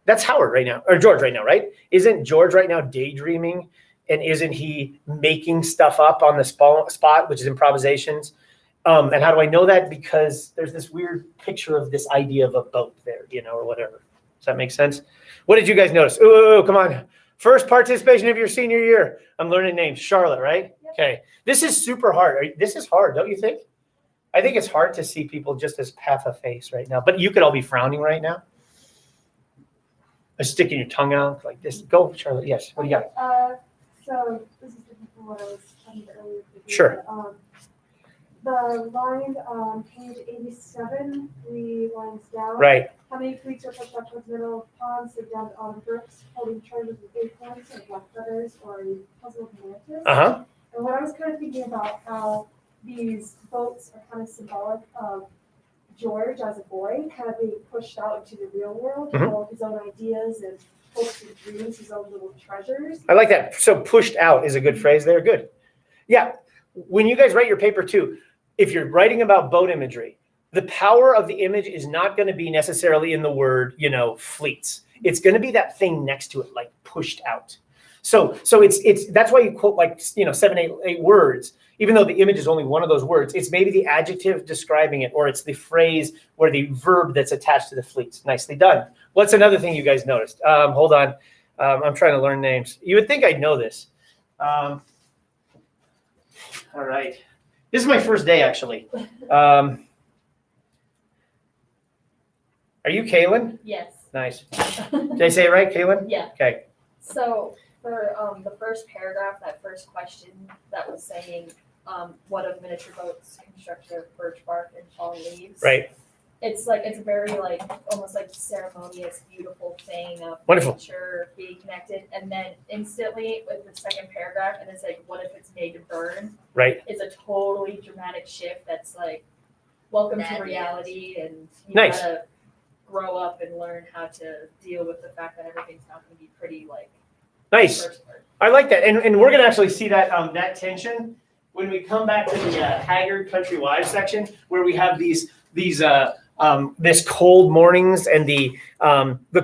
That's Howard right now, or George right now, right? Isn't George right now daydreaming? And isn't he making stuff up on the spot, which is improvisations? And how do I know that? Because there's this weird picture of this idea of a boat there, or whatever. Does that make sense? What did you guys notice? Ooh, come on. First participation of your senior year. I'm learning names. Charlotte, right? Yep. Okay. This is super hard. This is hard, don't you think? I think it's hard to see people just as half a face right now. But you could all be frowning right now. Or sticking your tongue out like this. Go, Charlotte. Yes. What do you got? So this is different from what I was talking about earlier. Sure. The line on page 87, 3 lines down. Right. How many creeks are pushed up towards the middle of the pond, sit down to autumn brooks, holding charges with acorns and black feathers, or a puzzle of mantis? Uh-huh. And what I was kind of thinking about how these boats are kind of symbolic of George as a boy, kind of being pushed out into the real world, all of his own ideas and hopes and dreams, his own little treasures. I like that. So pushed out is a good phrase there. Good. Yeah. When you guys write your paper too, if you're writing about boat imagery, the power of the image is not going to be necessarily in the word, fleets. It's going to be that thing next to it, like pushed out. So it's that's why you quote 7, 8 words, even though the image is only one of those words. It's maybe the adjective describing it, or it's the phrase or the verb that's attached to the fleets. Nicely done. What's another thing you guys noticed? Hold on. I'm trying to learn names. You would think I'd know this. All right. This is my first day, actually. Are you Kaylin? Yes. Nice. Did I say it right, Kaylin? Yeah. Okay. So for the first paragraph, that first question that was saying, what of miniature boats constructed of birch bark and fallen leaves? Right. It's a very almost like ceremonious, beautiful thing of Wonderful. nature being connected, and then instantly with the second paragraph, and it's like, what if it's made to burn? Right. It's a totally dramatic shift. That's like, welcome Bad to news. reality, and you Nice. gotta grow up and learn how to deal with the fact that everything's not going to be pretty Nice. first part. I like that, and we're gonna actually see that that tension when we come back to the Haggard Country Wives section, where we have these this cold mornings and the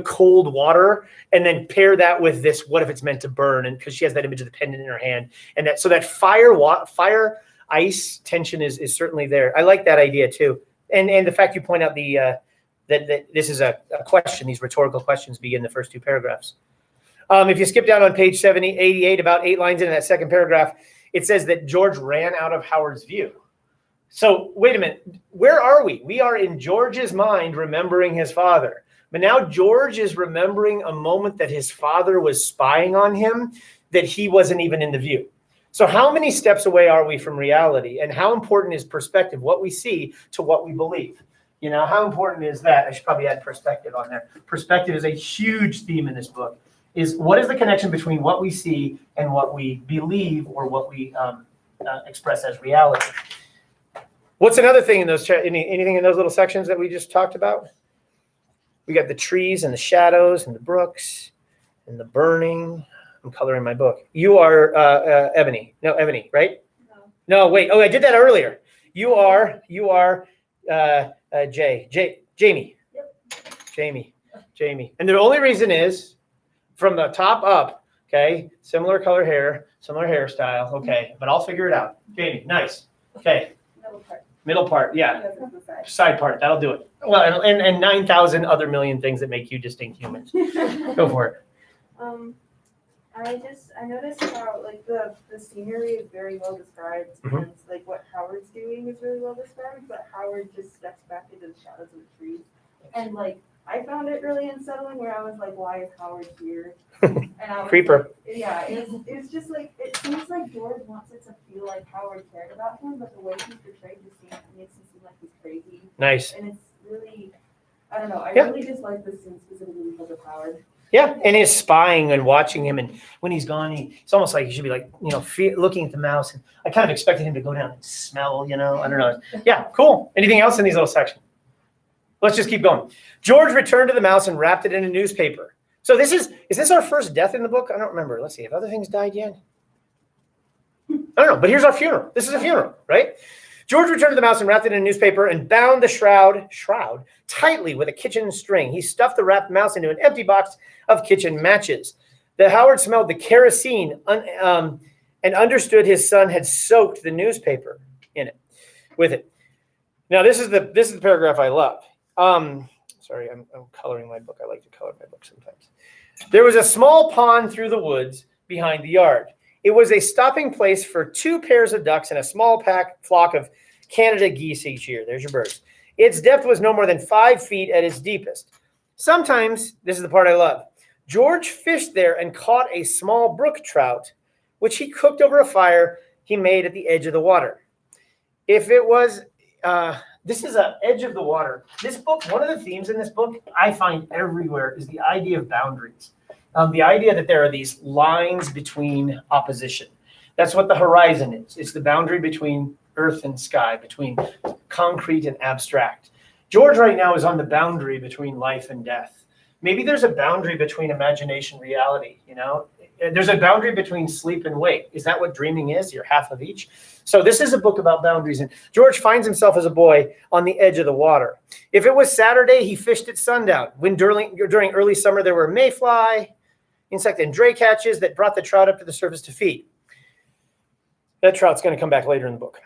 cold water, and then pair that with this. What if it's meant to burn? And because she has that image of the pendant in her hand, and that fire ice tension is certainly there. I like that idea too, and the fact you point out that this is a question. These rhetorical questions begin the first 2 paragraphs. If you skip down on page 88, about 8 lines into that second paragraph, it says that George ran out of Howard's view. So wait a minute, where are we? We are in George's mind remembering his father. But now George is remembering a moment that his father was spying on him. that he wasn't even in the view. So how many steps away are we from reality? And how important is perspective, what we see to what we believe? You know, how important is that? I should probably add perspective on there. Perspective is a huge theme in this book. Is what is the connection between what we see and what we believe or what we express as reality? What's another thing in those, anything in those little sections that we just talked about? We got the trees and the shadows and the brooks and the burning. I'm coloring my book. You are Ebony. No, Ebony, right? No, wait. Oh, I did that earlier. You are Jamie. Yep. Jamie. And the only reason is from the top up, okay? Similar color hair, similar hairstyle, okay? But I'll figure it out. Jamie, nice. Okay. Middle part, yeah. Side part, that'll do it. Well, and 9,000 other million things that make you distinct humans. Go for it. I noticed how like the scenery is very well described Mhm. and like what Howard's doing is really well described, but Howard just steps back into the shadows of the trees. And like I found it really unsettling where I was like, why is Howard here? And I was Creeper. like, yeah, it's just like it seems like George wants it to feel like Howard cared about him, but the way he's portrayed the scene makes him seem like he's crazy. Nice. And it's really I don't know, I Yeah. really just like this scene specifically because of Howard. Yeah, and his spying and watching him, and when he's gone, it's almost like he should be like, looking at the mouse. And I kind of expected him to go down and smell, I don't know. Yeah, cool. Anything else in these little sections? Let's just keep going. George returned to the mouse and wrapped it in a newspaper. So is this our first death in the book? I don't remember. Let's see. Have other things died yet? I don't know, but here's our funeral. This is a funeral, right? George returned to the mouse and wrapped it in a newspaper and bound the shroud tightly with a kitchen string. He stuffed the wrapped mouse into an empty box of kitchen matches. The Howard smelled the kerosene and understood his son had soaked the newspaper with it. Now this is the paragraph I love. Sorry, I'm coloring my book. I like to color my book sometimes. There was a small pond through the woods behind the yard. It was a stopping place for 2 pairs of ducks and a small flock of Canada geese each year. There's your birds. Its depth was no more than 5 feet at its deepest. Sometimes, this is the part I love, George fished there and caught a small brook trout, which he cooked over a fire he made at the edge of the water. If it was, this is an edge of the water. This book, one of the themes in this book I find everywhere is the idea of boundaries. The idea that there are these lines between opposition. That's what the horizon is. It's the boundary between earth and sky, between concrete and abstract. George right now is on the boundary between life and death. Maybe there's a boundary between imagination and reality, There's a boundary between sleep and wake. Is that what dreaming is? You're half of each. So this is a book about boundaries. And George finds himself as a boy on the edge of the water. If it was Saturday, he fished at sundown. When during early summer, there were mayfly, insect and dray catches that brought the trout up to the surface to feed. That trout's going to come back later in the book.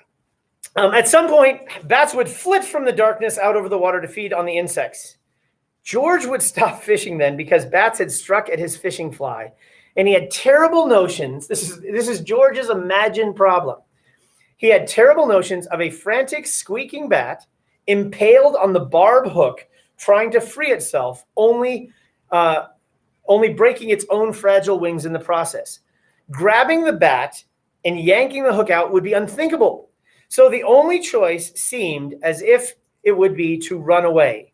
At some point, bats would flit from the darkness out over the water to feed on the insects. George would stop fishing then because bats had struck at his fishing fly, and he had terrible notions. This is George's imagined problem. He had terrible notions of a frantic, squeaking bat impaled on the barb hook, trying to free itself, only breaking its own fragile wings in the process. Grabbing the bat and yanking the hook out would be unthinkable. So the only choice seemed as if it would be to run away,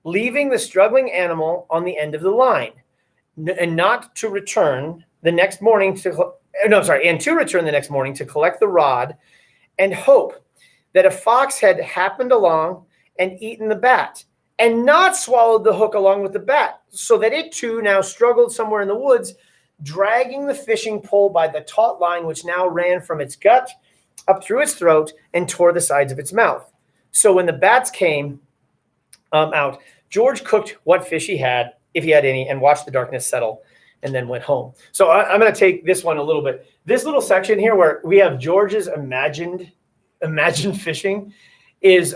leaving the struggling animal on the end of the line, and not to return the next morning to return the next morning to collect the rod and hope that a fox had happened along and eaten the bat and not swallowed the hook along with the bat, so that it too now struggled somewhere in the woods, dragging the fishing pole by the taut line, which now ran from its gut up through its throat and tore the sides of its mouth. So when the bats came out, George cooked what fish he had, if he had any, and watched the darkness settle, and then went home. So I'm going to take this one a little bit. This little section here where we have George's imagined fishing is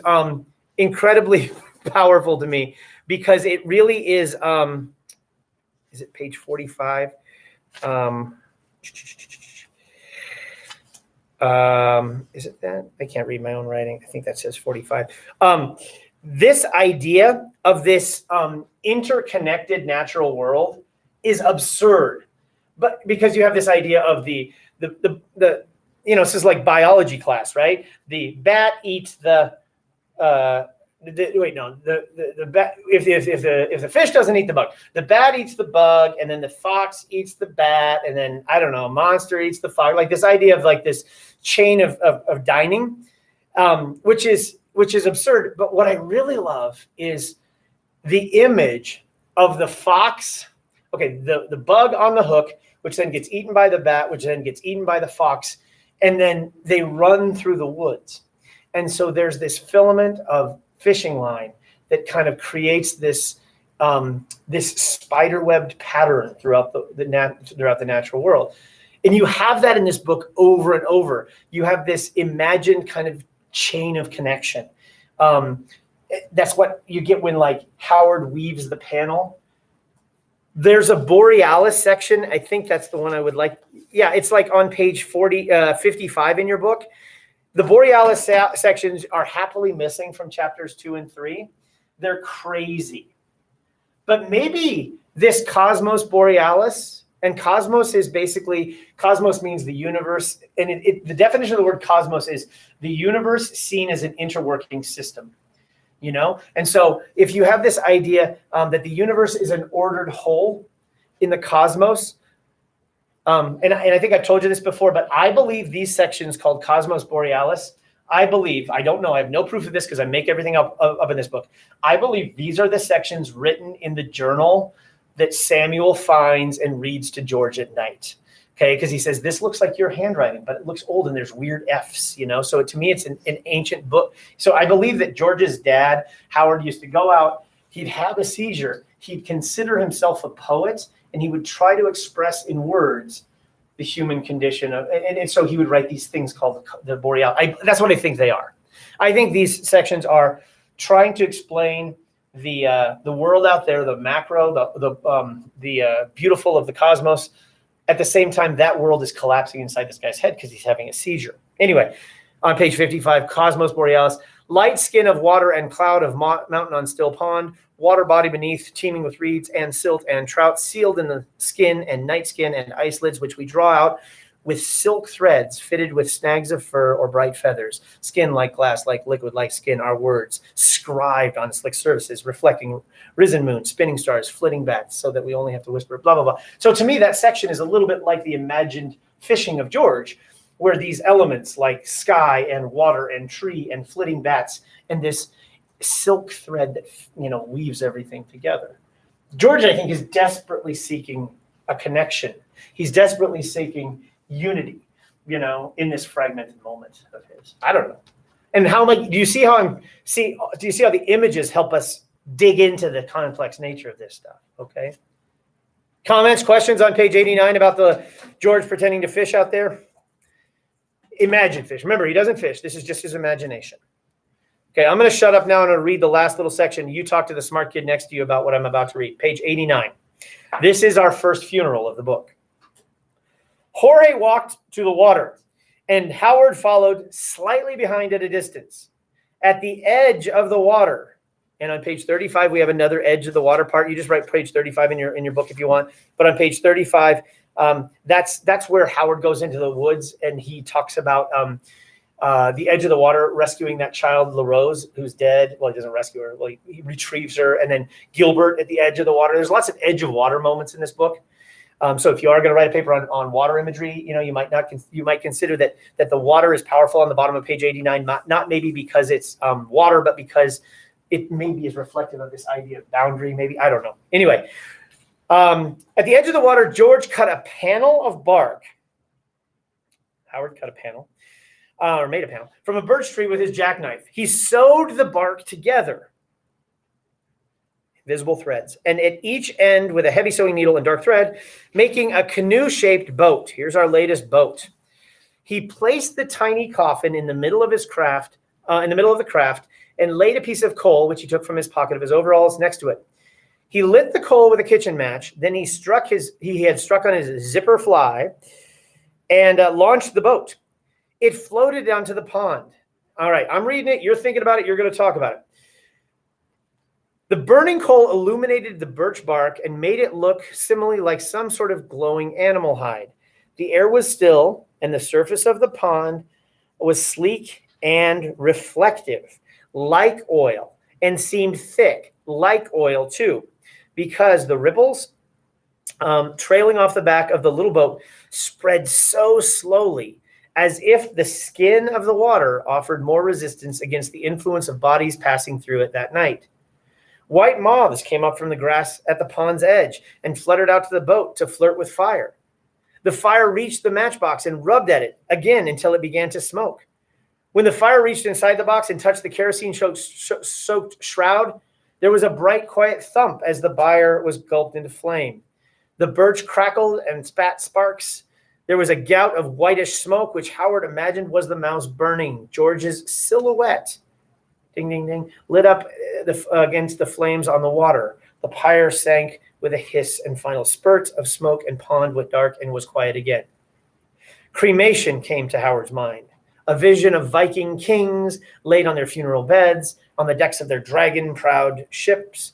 incredibly powerful to me, because it really is it page 45? Is it that? I can't read my own writing. I think that says 45. This idea of this interconnected natural world is absurd. but because you have this idea of the this is like biology class, right? The bat eats the bat, if the fish doesn't eat the bug, the bat eats the bug, and then the fox eats the bat, and then I don't know, a monster eats the fox. Like this idea of like this chain of dining, which is absurd. But what I really love is the image of the fox. Okay, the bug on the hook, which then gets eaten by the bat, which then gets eaten by the fox, and then they run through the woods. And so there's this filament of fishing line that kind of creates this this spider-webbed pattern throughout the natural world. And you have that in this book over and over. You have this imagined kind of chain of connection. That's what you get when like Howard weaves the panel. There's a Borealis section. I think that's the one I would like. Yeah, it's like on page 55 in your book. The Borealis sections are happily missing from chapters 2 and 3. They're crazy. But maybe this Cosmos Borealis, and cosmos is basically, cosmos means the universe, and the definition of the word cosmos is the universe seen as an interworking system. You know, and so if you have this idea that the universe is an ordered whole in the cosmos, and I think I've told you this before, but I believe these sections called Cosmos Borealis, I don't know, I have no proof of this because I make everything up in this book. I believe these are the sections written in the journal that Samuel finds and reads to George at night. Okay, because he says, this looks like your handwriting, but it looks old and there's weird F's, you know? So to me, it's an ancient book. So I believe that George's dad, Howard, used to go out, he'd have a seizure, he'd consider himself a poet, and he would try to express in words the human condition. And so he would write these things called the Borealis. That's what I think they are. I think these sections are trying to explain the world out there, the macro, the beautiful of the cosmos. At the same time, that world is collapsing inside this guy's head because he's having a seizure. Anyway, on page 55, Cosmos Borealis, light skin of water and cloud of mountain on still pond, water body beneath teeming with reeds and silt and trout, sealed in the skin and night skin and ice lids, which we draw out with silk threads fitted with snags of fur or bright feathers, skin like glass, like liquid, like skin, are words scribed on slick surfaces, reflecting risen moon, spinning stars, flitting bats, so that we only have to whisper, blah, blah, blah. So to me, that section is a little bit like the imagined fishing of George, where these elements like sky and water and tree and flitting bats and this silk thread that, you know, weaves everything together. George, I think, is desperately seeking a connection. He's desperately seeking unity, you know, in this fragmented moment of his. I don't know. And how much do you see how the images help us dig into the complex nature of this stuff? Okay. Comments, questions on page 89 about the George pretending to fish out there? Imagine fish. Remember, he doesn't fish. This is just his imagination. Okay, I'm going to shut up now and I'm going to read the last little section. You talk to the smart kid next to you about what I'm about to read. Page 89. This is our first funeral of the book. Jorge walked to the water, and Howard followed slightly behind at a distance. At the edge of the water, and on page 35, we have another edge of the water part. You just write page 35 in your book if you want. But on page 35, that's where Howard goes into the woods, and he talks about the edge of the water, rescuing that child, LaRose, who's dead. Well, he doesn't rescue her. Well, he retrieves her, and then Gilbert at the edge of the water. There's lots of edge of water moments in this book. So if you are going to write a paper on water imagery, you know, you might consider that the water is powerful on the bottom of page 89, not maybe because it's water, but because it maybe is reflective of this idea of boundary, maybe. I don't know. Anyway, at the edge of the water, George cut a panel of bark. Howard cut a panel, or made a panel, from a birch tree with his jackknife. He sewed the bark together, visible threads, and at each end with a heavy sewing needle and dark thread, making a canoe-shaped boat. Here's our latest boat. He placed the tiny coffin in the middle of his craft, and laid a piece of coal, which he took from his pocket of his overalls, next to it. He lit the coal with a kitchen match. Then he had struck on his zipper fly and launched the boat. It floated down to the pond. All right, I'm reading it. You're thinking about it. You're going to talk about it. The burning coal illuminated the birch bark and made it look similarly like some sort of glowing animal hide. The air was still, and the surface of the pond was sleek and reflective, like oil, and seemed thick, like oil too, because the ripples trailing off the back of the little boat spread so slowly, as if the skin of the water offered more resistance against the influence of bodies passing through it that night. White moths came up from the grass at the pond's edge and fluttered out to the boat to flirt with fire. The fire reached the matchbox and rubbed at it again until it began to smoke. When the fire reached inside the box and touched the kerosene-soaked shroud, there was a bright, quiet thump as the bier was gulped into flame. The birch crackled and spat sparks. There was a gout of whitish smoke, which Howard imagined was the mouse burning. George's silhouette, ding, ding, ding, lit up against the flames on the water. The pyre sank with a hiss and final spurt of smoke, and pond went dark and was quiet again. Cremation came to Howard's mind. A vision of Viking kings laid on their funeral beds, on the decks of their dragon-proud ships,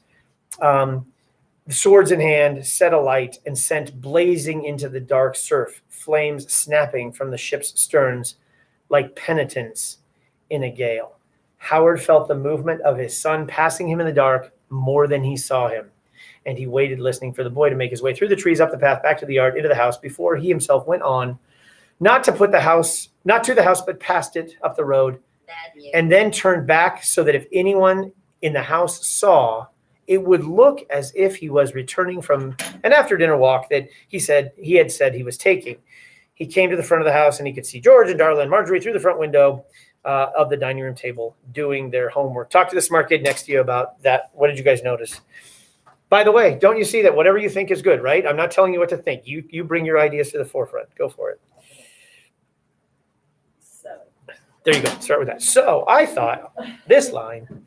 swords in hand, set alight and sent blazing into the dark surf, flames snapping from the ship's sterns like penitents in a gale. Howard felt the movement of his son passing him in the dark more than he saw him, and he waited listening for the boy to make his way through the trees, up the path, back to the yard, into the house, before he himself went on, not to the house, but past it, up the road, and then turned back so that if anyone in the house saw, it would look as if he was returning from an after-dinner walk that he had said he was taking. He came to the front of the house, and he could see George and Darla and Marjorie through the front window of the dining room table doing their homework. Talk to the smart kid next to you about that. What did you guys notice? By the way, don't you see that whatever you think is good, right? I'm not telling you what to think. You bring your ideas to the forefront. Go for it. So. There you go. Start with that. So I thought this line.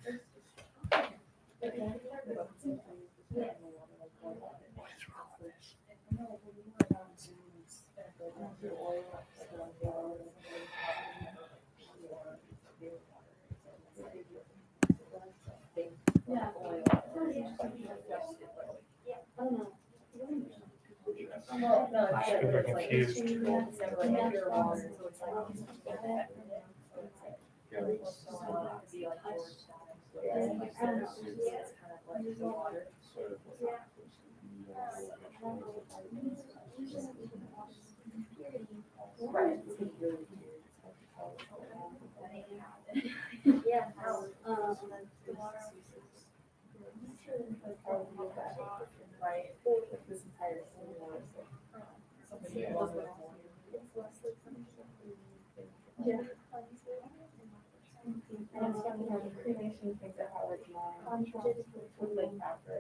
Well, no, it's Super it's like, confused. it's never like if you're wrong, so it's like. Yeah. Right. This entire thing was something along those lines. Yeah. And it's funny how the cremation things that Howard's mom would like after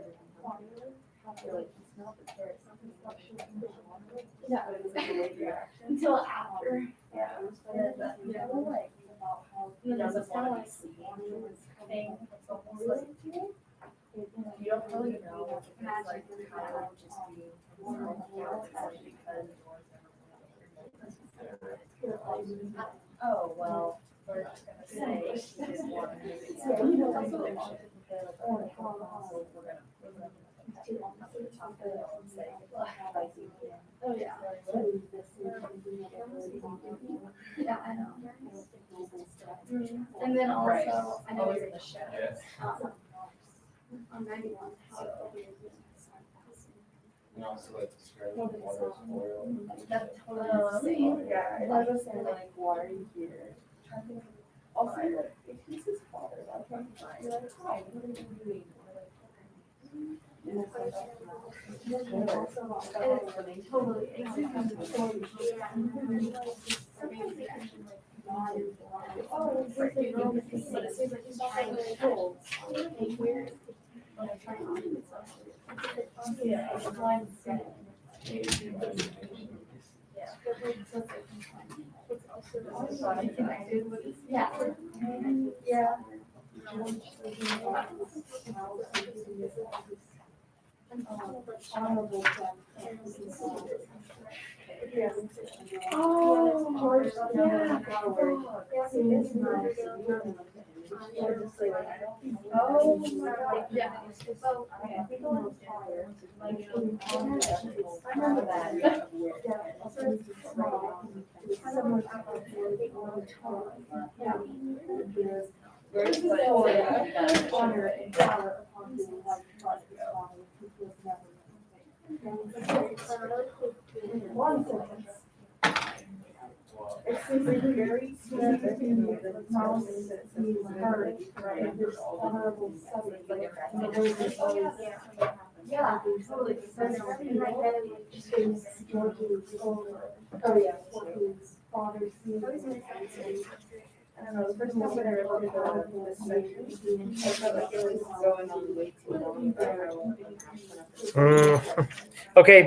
they're like, he smelled the carrot, something yeah, but it was like a late reaction. Until after. Yeah. Yeah, well, like, about how he doesn't want to see thing, it's almost like, you don't really know if it's like kind of just being, because, oh, well, we're just gonna say she just wanted to make it sound like a conviction. Oh, yeah. Yeah, I know. And then Right. also, I know Always you're in the shadows. on 91, how And also like describing water as oil. that's totally insane. Yeah. I was saying like, why are you here? Also, like, if he's his father, that's why you're like, hi, what are you doing? And it's like, and also, totally, oh, it's like, you know, but it seems like he's trying to hold. Weird. When I'm trying to do it, yeah, it's blind. Yeah. Yeah. honorable death. Oh, George, yeah. Seems nice. Oh, my God. Yeah. So, I think I was tired. Like, I remember that. Yeah. Someone out of the honor and power upon his life, but his father, who was never. One sentence. It seems like very specific in the mouse is heard, right, this honorable subject, like, and the way they always. Yeah, totally. Just is George's over. Oh, yeah. His father's. I don't know, the first time that I ever heard this section, I felt like it was going on way too long. Okay,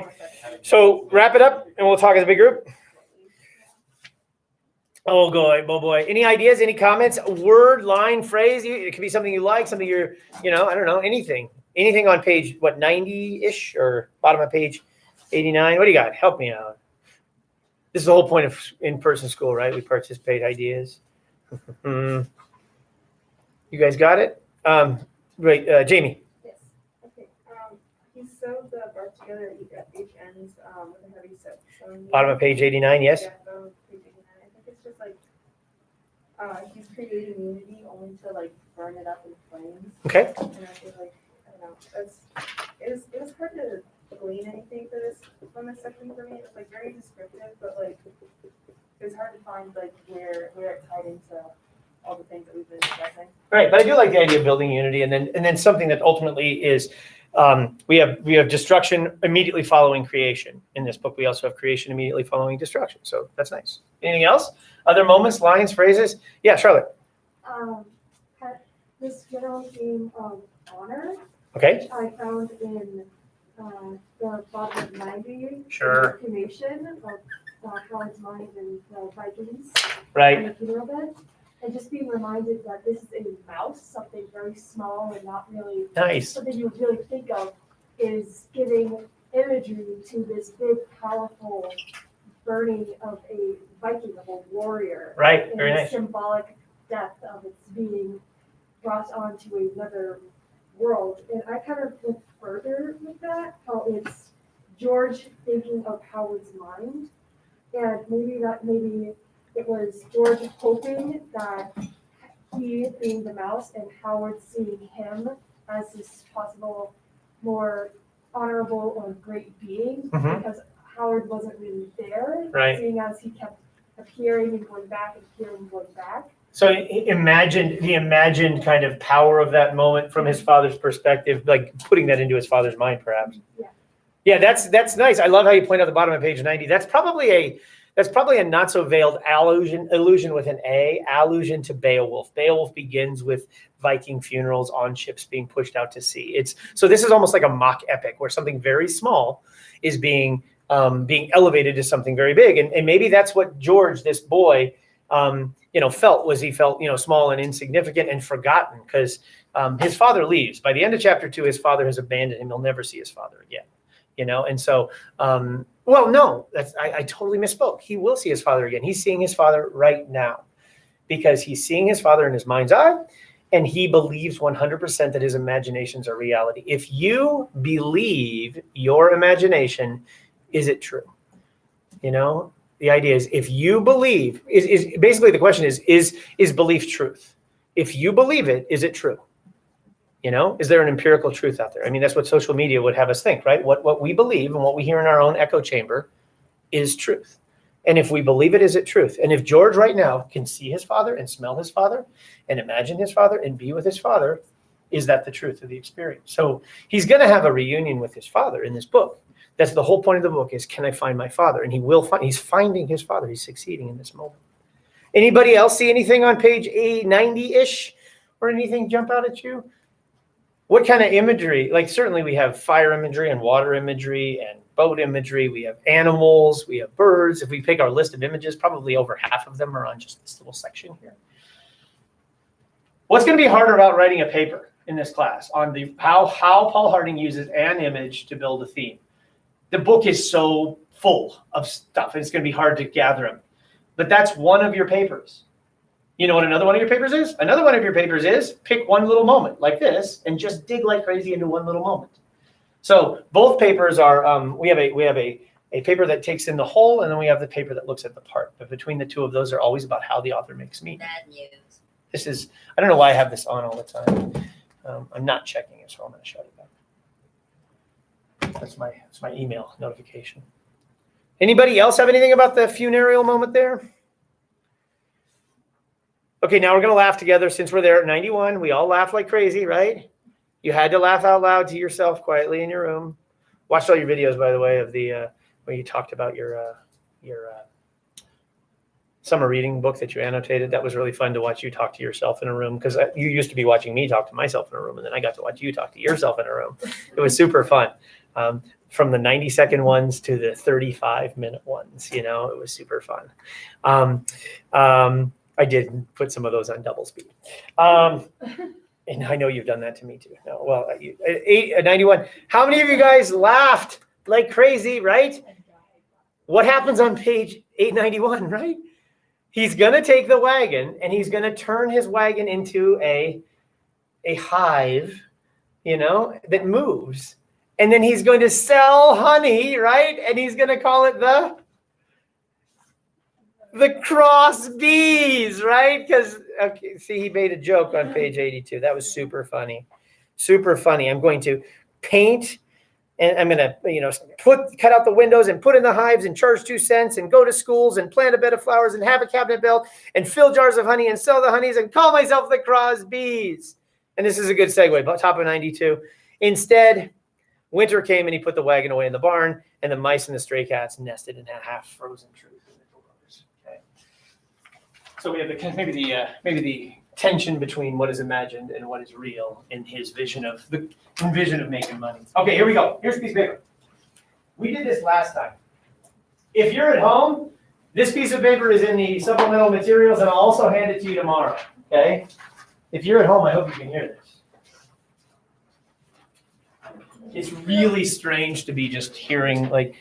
so wrap it up and we'll talk as a big group. Oh boy. Any ideas, any comments? Word, line, phrase? It could be something you like, something you're, I don't know, anything. Anything on page, 90-ish or bottom of page 89? What do you got? Help me out. This is the whole point of in-person school, right? We participate ideas. You guys got it? Right, Jamie. Yes. Okay. He sewed the bark together at each ends with a heavy section. Bottom of page 89, yes? Yeah, bottom of page 89. I think it's just like he's creating unity only to like burn it up in flames. Okay. And I feel like I don't know. It was hard to glean anything from this section for me. It was like very descriptive, but like it was hard to find like where it tied into all the things that we've been discussing. Right, but I do like the idea of building unity, and then something that ultimately is we have destruction immediately following creation. In this book, we also have creation immediately following destruction. So that's nice. Anything else? Other moments, lines, phrases? Yeah, Charlotte. This general theme of honor, Okay. which I found in the bottom of 90. Sure. Cremation of Howard's mind and the Vikings. Right. On the funeral bed. And just being reminded that this is a mouse, something very small and not really Nice. something you would really think of, is giving imagery to this big, powerful burning of a Viking, of a warrior. Right. And Very the nice. symbolic death of its being brought onto another world. And I kind of went further with that, how it's George thinking of Howard's mind. And maybe it was George hoping that he, being the mouse, and Howard seeing him as this possible more honorable or great being, Mhm. because Howard wasn't really there, Right. seeing as he kept appearing and going back and appearing and going back. So he imagined kind of power of that moment from his father's perspective, like putting that into his father's mind, perhaps. Yeah. Yeah, that's nice. I love how you point out the bottom of page 90. That's probably a not so veiled allusion with an A, allusion to Beowulf. Beowulf begins with Viking funerals on ships being pushed out to sea. So this is almost like a mock epic where something very small is being elevated to something very big. And maybe that's what George, this boy, felt, was he felt, small and insignificant and forgotten because his father leaves. By the end of chapter 2, his father has abandoned him. He'll never see his father again. And so, well, no, I totally misspoke. He will see his father again. He's seeing his father right now because he's seeing his father in his mind's eye, and he believes 100% that his imaginations are reality. If you believe your imagination, is it true? The idea is if you believe, is basically the question is belief truth? If you believe it, is it true? Is there an empirical truth out there? I mean, that's what social media would have us think, right? What we believe and what we hear in our own echo chamber is truth. And if we believe it, is it truth? And if George right now can see his father and smell his father and imagine his father and be with his father, is that the truth of the experience? So he's going to have a reunion with his father in this book. That's the whole point of the book is, can I find my father? And he's finding his father. He's succeeding in this moment. Anybody else see anything on page 90-ish or anything jump out at you? What kind of imagery? Like certainly we have fire imagery and water imagery and boat imagery. We have animals, we have birds. If we pick our list of images, probably over half of them are on just this little section here. What's going to be harder about writing a paper? in this class on the how Paul Harding uses an image to build a theme. The book is so full of stuff, it's going to be hard to gather them. But that's one of your papers. You know what another one of your papers is? Another one of your papers is pick one little moment like this and just dig like crazy into one little moment. So both papers are, we have a paper that takes in the whole, and then we have the paper that looks at the part. But between the two of those are always about how the author makes meaning. Bad news. This is, I don't know why I have this on all the time. I'm not checking it, so I'm going to shut it back. That's my email notification. Anybody else have anything about the funereal moment there? Okay, now we're going to laugh together since we're there at 91. We all laugh like crazy, right? You had to laugh out loud to yourself quietly in your room. Watched all your videos, by the way, of the where you talked about your summer reading book that you annotated. That was really fun to watch you talk to yourself in a room, because you used to be watching me talk to myself in a room, and then I got to watch you talk to yourself in a room. It was super fun. From the 90-second ones to the 35-minute ones, it was super fun. I did put some of those on double speed. And I know you've done that to me too. No, well, 91. How many of you guys laughed like crazy, right? What happens on page 891, right? He's going to take the wagon and he's going to turn his wagon into a hive, that moves. And then he's going to sell honey, right? And he's going to call it the cross bees, right? Because, okay, see, he made a joke on page 82. That was super funny. Super funny. I'm going to paint, and I'm going to, cut out the windows and put in the hives and charge 2 cents and go to schools and plant a bed of flowers and have a cabinet built and fill jars of honey and sell the honeys and call myself the cross bees. And this is a good segue, top of 92. Instead, winter came and he put the wagon away in the barn, and the mice and the stray cats nested in a half-frozen truth. So we have maybe the tension between what is imagined and what is real in his vision of making money. Okay, here we go. Here's a piece of paper. We did this last time. If you're at home, this piece of paper is in the supplemental materials, and I'll also hand it to you tomorrow. Okay? If you're at home, I hope you can hear this. It's really strange to be just hearing, like,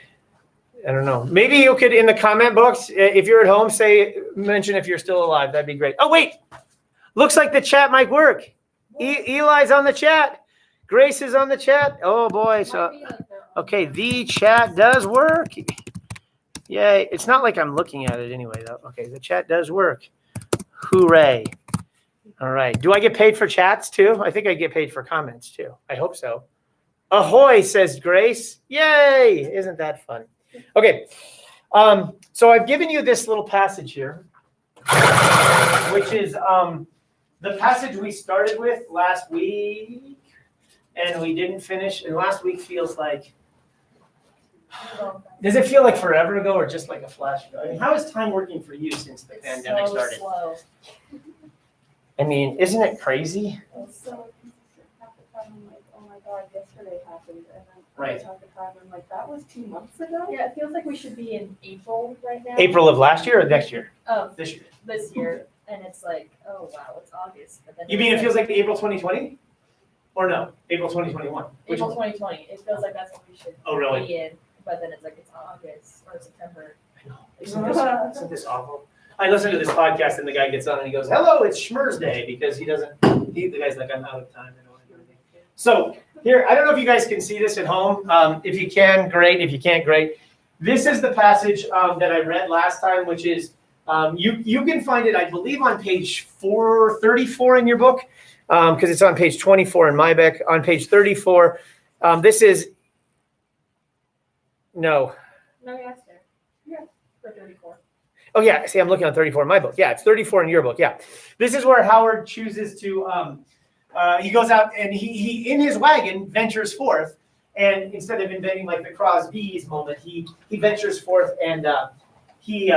I don't know. Maybe you could, in the comment box, if you're at home, mention if you're still alive. That'd be great. Oh, wait. Looks like the chat might work. Eli's on the chat. Grace is on the chat. Oh, boy. So, okay, the chat does work. Yay. It's not like I'm looking at it anyway, though. Okay, the chat does work. Hooray. All right. Do I get paid for chats, too? I think I get paid for comments, too. I hope so. Ahoy, says Grace. Yay. Isn't that fun? Okay, so I've given you this little passage here, which is the passage we started with last week, and we didn't finish. And last week feels like, does it feel like forever ago or just like a flash ago? I mean, how is time working for you since the pandemic started? Slow. I mean, isn't it crazy? It's so half the time I'm like, oh my God, yesterday happened, and then Right. half the time I'm like, that was 2 months ago? Yeah, it feels like we should be in April right now. April of last year or next year? Of This year. this year, and it's like, oh wow, it's August. But then You mean it feels like the April 2020? Or no, April 2021? Which April one? 2020? It feels like that's what we should Oh, really? be in, but then it's like it's August or September. I know. Isn't this awful? I listen to this podcast and the guy gets on and he goes, "Hello, it's Schmerz Day," because the guy's like, "I'm out of time. I don't want to do anything." So here, I don't know if you guys can see this at home. If you can, great. If you can't, great. This is the passage that I read last time, which is you can find it, I believe, on page 434 in your book, because it's on page 24 in my book. On page 34, this is no. No, yeah, it's there. Yeah, for 34. Oh, yeah. See, I'm looking on 34 in my book. Yeah, it's 34 in your book. Yeah. This is where Howard chooses to, he goes out and he in his wagon ventures forth. And instead of inventing like the Crosby's moment, he ventures forth and he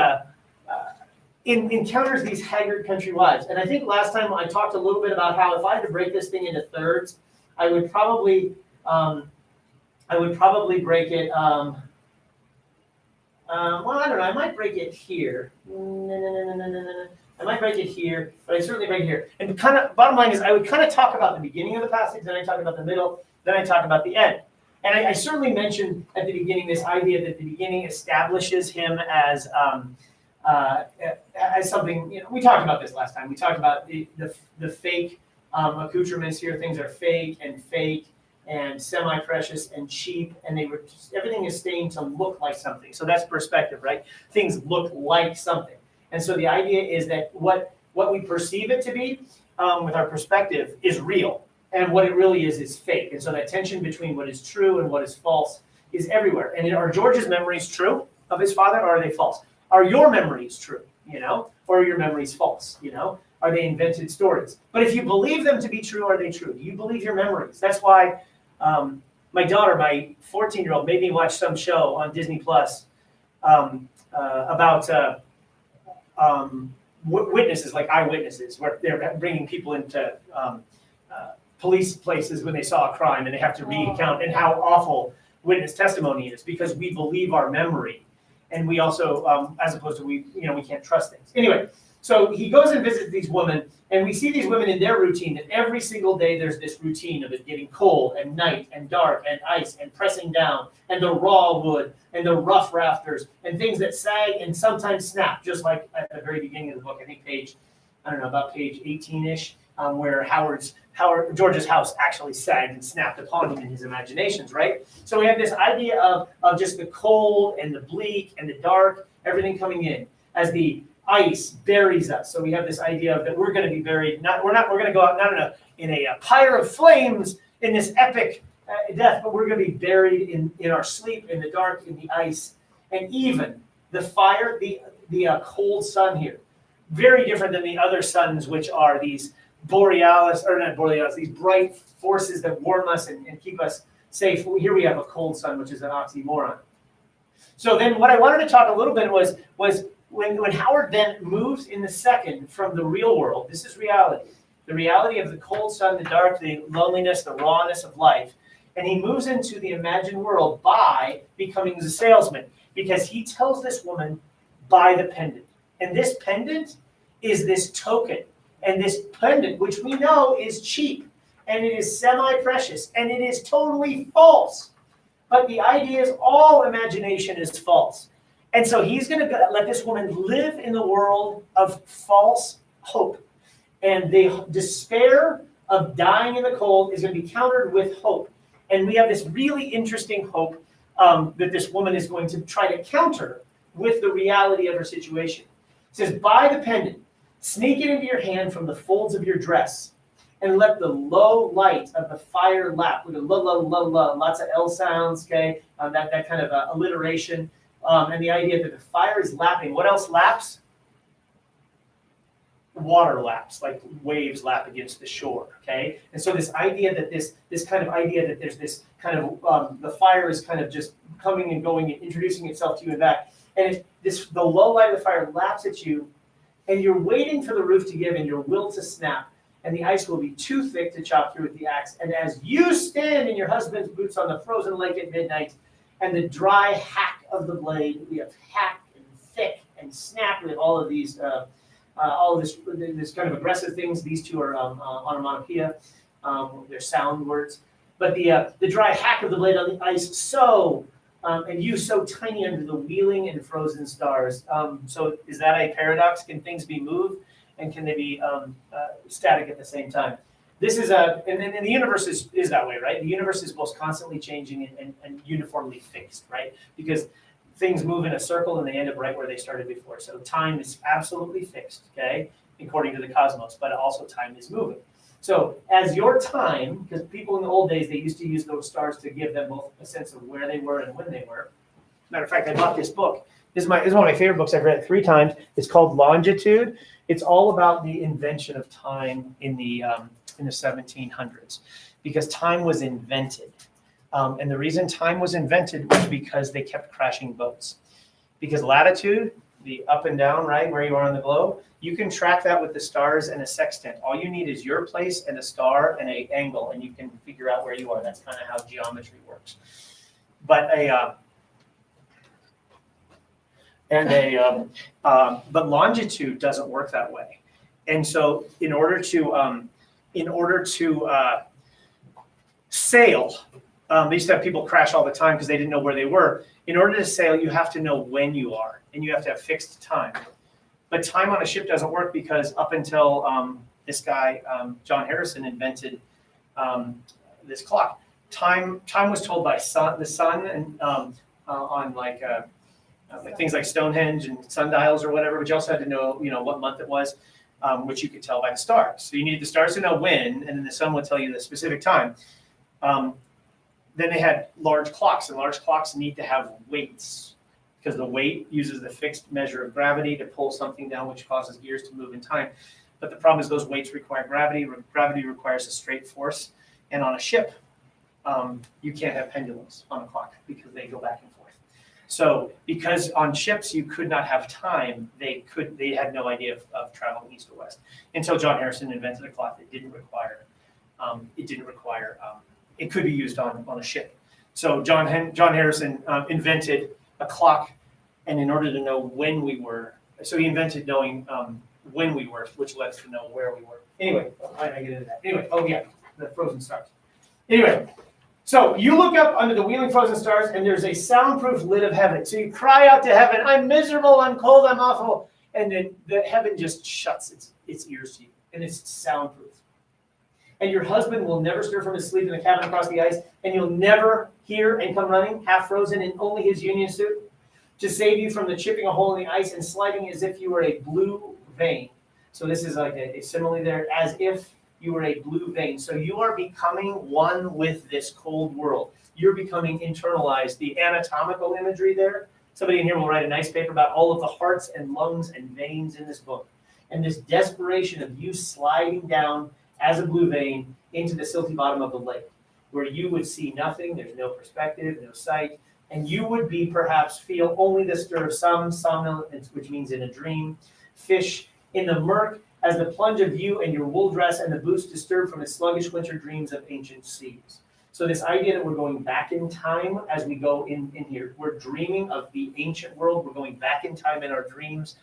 encounters these haggard country wives. And I think last time I talked a little bit about how if I had to break this thing into thirds, I would probably break it. Well, I don't know. I might break it here. I might break it here, but I certainly break it here. And kind of, bottom line is, I would kind of talk about the beginning of the passage, then I talk about the middle, then I talk about the end. And I certainly mentioned at the beginning this idea that the beginning establishes him as something. You know, we talked about this last time. We talked about the fake accoutrements here. Things are fake and semi-precious and cheap, and everything is staying to look like something. So that's perspective, right? Things look like something. And so the idea is that what we perceive it to be with our perspective is real, and what it really is fake. And so that tension between what is true and what is false is everywhere. And are George's memories true of his father, or are they false? Are your memories true, or are your memories false, Are they invented stories? But if you believe them to be true, are they true? Do you believe your memories? That's why my daughter, my 14-year-old, made me watch some show on Disney Plus about witnesses, like eyewitnesses, where they're bringing people into police places when they saw a crime, and they have to recount, and how awful witness testimony is, because we believe our memory, and we also, as opposed to we can't trust things. Anyway, so he goes and visits these women, and we see these women in their routine, that every single day there's this routine of it getting cold and night and dark and ice and pressing down and the raw wood and the rough rafters and things that sag and sometimes snap, just like at the very beginning of the book, I think about page 18-ish, where George's house actually sagged and snapped upon him in his imaginations, right? So we have this idea of just the cold and the bleak and the dark, everything coming in as the ice buries us. So we have this idea of that we're going to be buried. We're going to go out not in a pyre of flames in this epic death, but we're going to be buried in our sleep, in the dark, in the ice, and even the fire, the cold sun here, very different than the other suns, which are these these bright forces that warm us and keep us safe. Here we have a cold sun, which is an oxymoron. So then what I wanted to talk a little bit was when Howard then moves in the second from the real world, this is reality, the reality of the cold sun, the dark, the loneliness, the rawness of life, and he moves into the imagined world by becoming the salesman, because he tells this woman, buy the pendant. And this pendant is this token. And this pendant, which we know is cheap, and it is semi-precious, and it is totally false. But the idea is all imagination is false. And so he's going to let this woman live in the world of false hope. And the despair of dying in the cold is going to be countered with hope. And we have this really interesting hope that this woman is going to try to counter with the reality of her situation. It says, buy the pendant, sneak it into your hand from the folds of your dress, and let the low light of the fire lap, with a lots of L sounds, okay, that kind of alliteration, and the idea that the fire is lapping. What else laps? Water laps, like waves lap against the shore, okay? And so this idea that this kind of idea that there's this kind of, the fire is kind of just coming and going and introducing itself to you and back. And the low light of the fire laps at you, and you're waiting for the roof to give and your will to snap, and the ice will be too thick to chop through with the axe. And as you stand in your husband's boots on the frozen lake at midnight, and the dry hack of the blade, we have hack and thick and snap with all of these, all of this kind of aggressive things. These two are onomatopoeia, they're sound words. But the dry hack of the blade on the ice, and you so tiny under the wheeling and frozen stars. So is that a paradox? Can things be moved, and can they be static at the same time? This is and the universe is that way, right? The universe is both constantly changing and uniformly fixed, right? Because things move in a circle and they end up right where they started before. So time is absolutely fixed, okay, according to the cosmos, but also time is moving. So as your time, because people in the old days, they used to use those stars to give them both a sense of where they were and when they were. Matter of fact, I bought this book. This is one of my favorite books. I've read it 3 times. It's called Longitude. It's all about the invention of time in the 1700s, because time was invented. And the reason time was invented was because they kept crashing boats. Because latitude, the up and down, right, where you are on the globe, you can track that with the stars and a sextant. All you need is your place and a star and an angle, and you can figure out where you are. That's kind of how geometry works. But and but longitude doesn't work that way. And so in order to sail, they used to have people crash all the time because they didn't know where they were. In order to sail, you have to know when you are, and you have to have fixed time. But time on a ship doesn't work because up until this guy, John Harrison, invented this clock, time was told by the sun, and on like things like Stonehenge and sundials or whatever. But you also had to know, what month it was, which you could tell by the stars. So you needed the stars to know when, and then the sun would tell you the specific time. Then they had large clocks, and large clocks need to have weights because the weight uses the fixed measure of gravity to pull something down, which causes gears to move in time. But the problem is those weights require gravity. Gravity requires a straight force. And on a ship, you can't have pendulums on a clock because they go back and forth. So because on ships you could not have time, they had no idea of traveling east or west until John Harrison invented a clock that didn't require. It could be used on a ship. So John Harrison invented a clock, and in order to know when we were, so he invented knowing when we were, which led us to know where we were. Anyway, I get into that. Anyway, the frozen stars. Anyway, so you look up under the wheeling frozen stars, and there's a soundproof lid of heaven. So you cry out to heaven, "I'm miserable, I'm cold, I'm awful," and then the heaven just shuts its ears to you, and it's soundproof. And your husband will never stir from his sleep in the cabin across the ice, and you'll never hear and come running, half frozen in only his union suit, to save you from the chipping a hole in the ice and sliding as if you were a blue vein. So this is like a simile there, as if you were a blue vein. So you are becoming one with this cold world. You're becoming internalized. The anatomical imagery there, somebody in here will write a nice paper about all of the hearts and lungs and veins in this book. And this desperation of you sliding down as a blue vein into the silty bottom of the lake, where you would see nothing, there's no perspective, no sight, and you would be perhaps feel only the stir of some somnolence, which means in a dream, fish in the murk as the plunge of you and your wool dress and the boots disturbed from its sluggish winter dreams of ancient seas. So this idea that we're going back in time as we go in here, we're dreaming of the ancient world, we're going back in time in our dreams.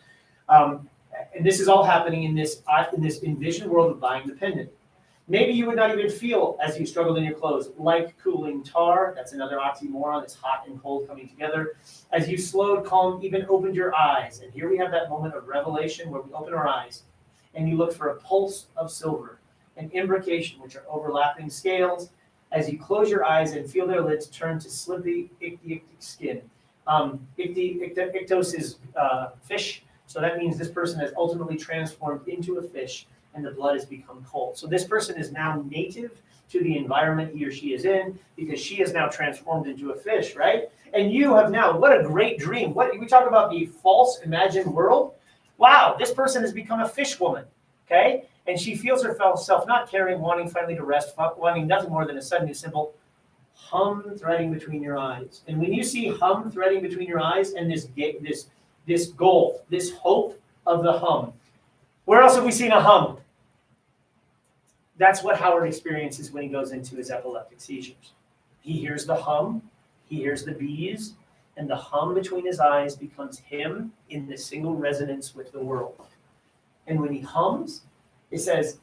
And this is all happening in this envisioned world of buying the pendant. Maybe you would not even feel, as you struggled in your clothes, like cooling tar. That's another oxymoron. It's hot and cold coming together. As you slowed, calm, even opened your eyes. And here we have that moment of revelation where we open our eyes and you look for a pulse of silver, an imbrication, which are overlapping scales. As you close your eyes and feel their lids turn to slippy, ichthytic skin. Ichthos is fish. So that means this person has ultimately transformed into a fish and the blood has become cold. So this person is now native to the environment he or she is in because she is now transformed into a fish, right? And you have now, what a great dream. What we talk about the false imagined world. Wow, this person has become a fish woman, okay? And she feels herself not caring, wanting finally to rest, wanting nothing more than a sudden and simple hum threading between your eyes. And when you see hum threading between your eyes and this goal, this hope of the hum. Where else have we seen a hum? That's what Howard experiences when he goes into his epileptic seizures. He hears the hum, he hears the bees, and the hum between his eyes becomes him in the single resonance with the world. And when he hums, it says,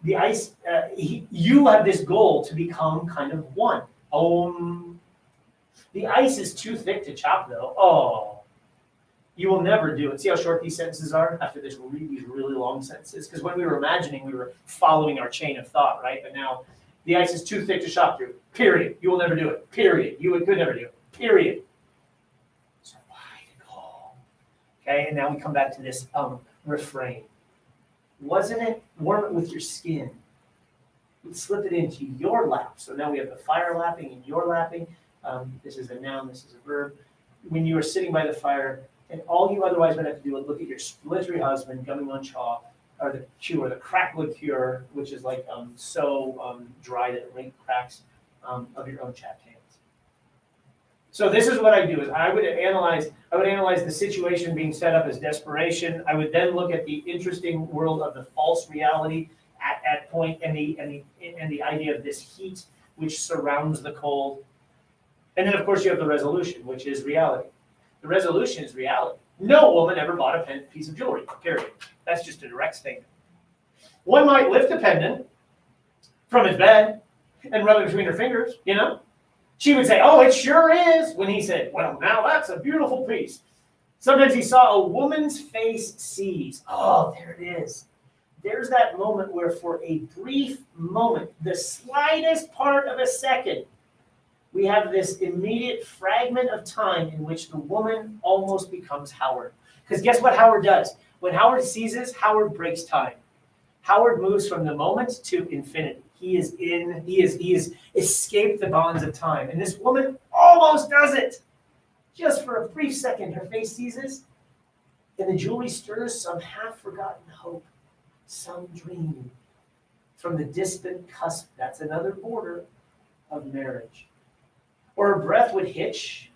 the ice, you have this goal to become kind of one. Om. The ice is too thick to chop, though. Oh. You will never do it. See how short these sentences are after these really long sentences? Because when we were imagining, we were following our chain of thought, right? But now the ice is too thick to chop through. Period. You will never do it. Period. You could never do it. Period. So wide goal. Okay, and now we come back to this refrain. Wasn't it warm it with your skin? You'd slip it into your lap. So now we have the fire lapping and your lapping. This is a noun. This is a verb. When you are sitting by the fire, and all you otherwise would have to do is look at your splintery husband gumming on chalk, or the cure, the crackwood cure, which is like so dry that it rings cracks of your own chapped hands. So this is what I do: is I would analyze the situation being set up as desperation. I would then look at the interesting world of the false reality at point, and the idea of this heat which surrounds the cold, and then of course you have the resolution, which is reality. The resolution is reality. No woman ever bought a piece of jewelry, period. That's just a direct statement. One might lift a pendant from his bed and rub it between her fingers, you know? She would say, oh, it sure is, when he said, well, now that's a beautiful piece. Sometimes he saw a woman's face seize. Oh, there it is. There's that moment where for a brief moment, the slightest part of a second, we have this immediate fragment of time in which the woman almost becomes Howard. Because guess what Howard does? When Howard seizes, Howard breaks time. Howard moves from the moment to infinity. He is escaped the bonds of time. And this woman almost does it. Just for a brief second, her face seizes, and the jewelry stirs some half-forgotten hope, some dream from the distant cusp. That's another border of marriage. Or her breath would hitch.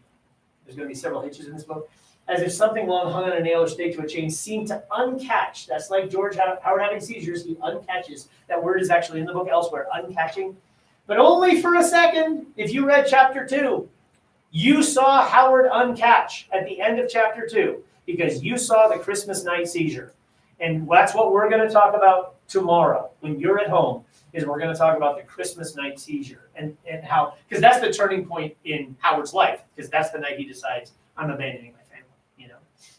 There's going to be several hitches in this book. As if something long hung on a nail or stayed to a chain seemed to uncatch. That's like George Howard having seizures. He uncatches. That word is actually in the book elsewhere, uncatching. But only for a second. If you read chapter 2, you saw Howard uncatch at the end of chapter 2 because you saw the Christmas night seizure. And that's what we're going to talk about tomorrow when you're at home, is we're going to talk about the Christmas night seizure and how, because that's the turning point in Howard's life, because that's the night he decides, I'm abandoning my family, you know.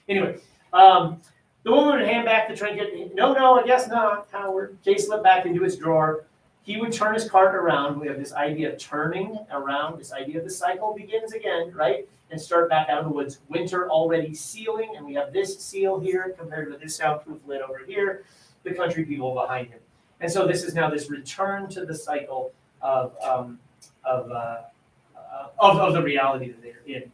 Anyway, the woman would hand back the trinket. No, I guess not, Howard. Jay slipped back into his drawer. He would turn his cart around. We have this idea of turning around. This idea of the cycle begins again, right? And start back out of the woods. Winter already sealing, and we have this seal here compared with this soundproof lid over here. The country people behind him. And so this is now this return to the cycle of the reality that they're in.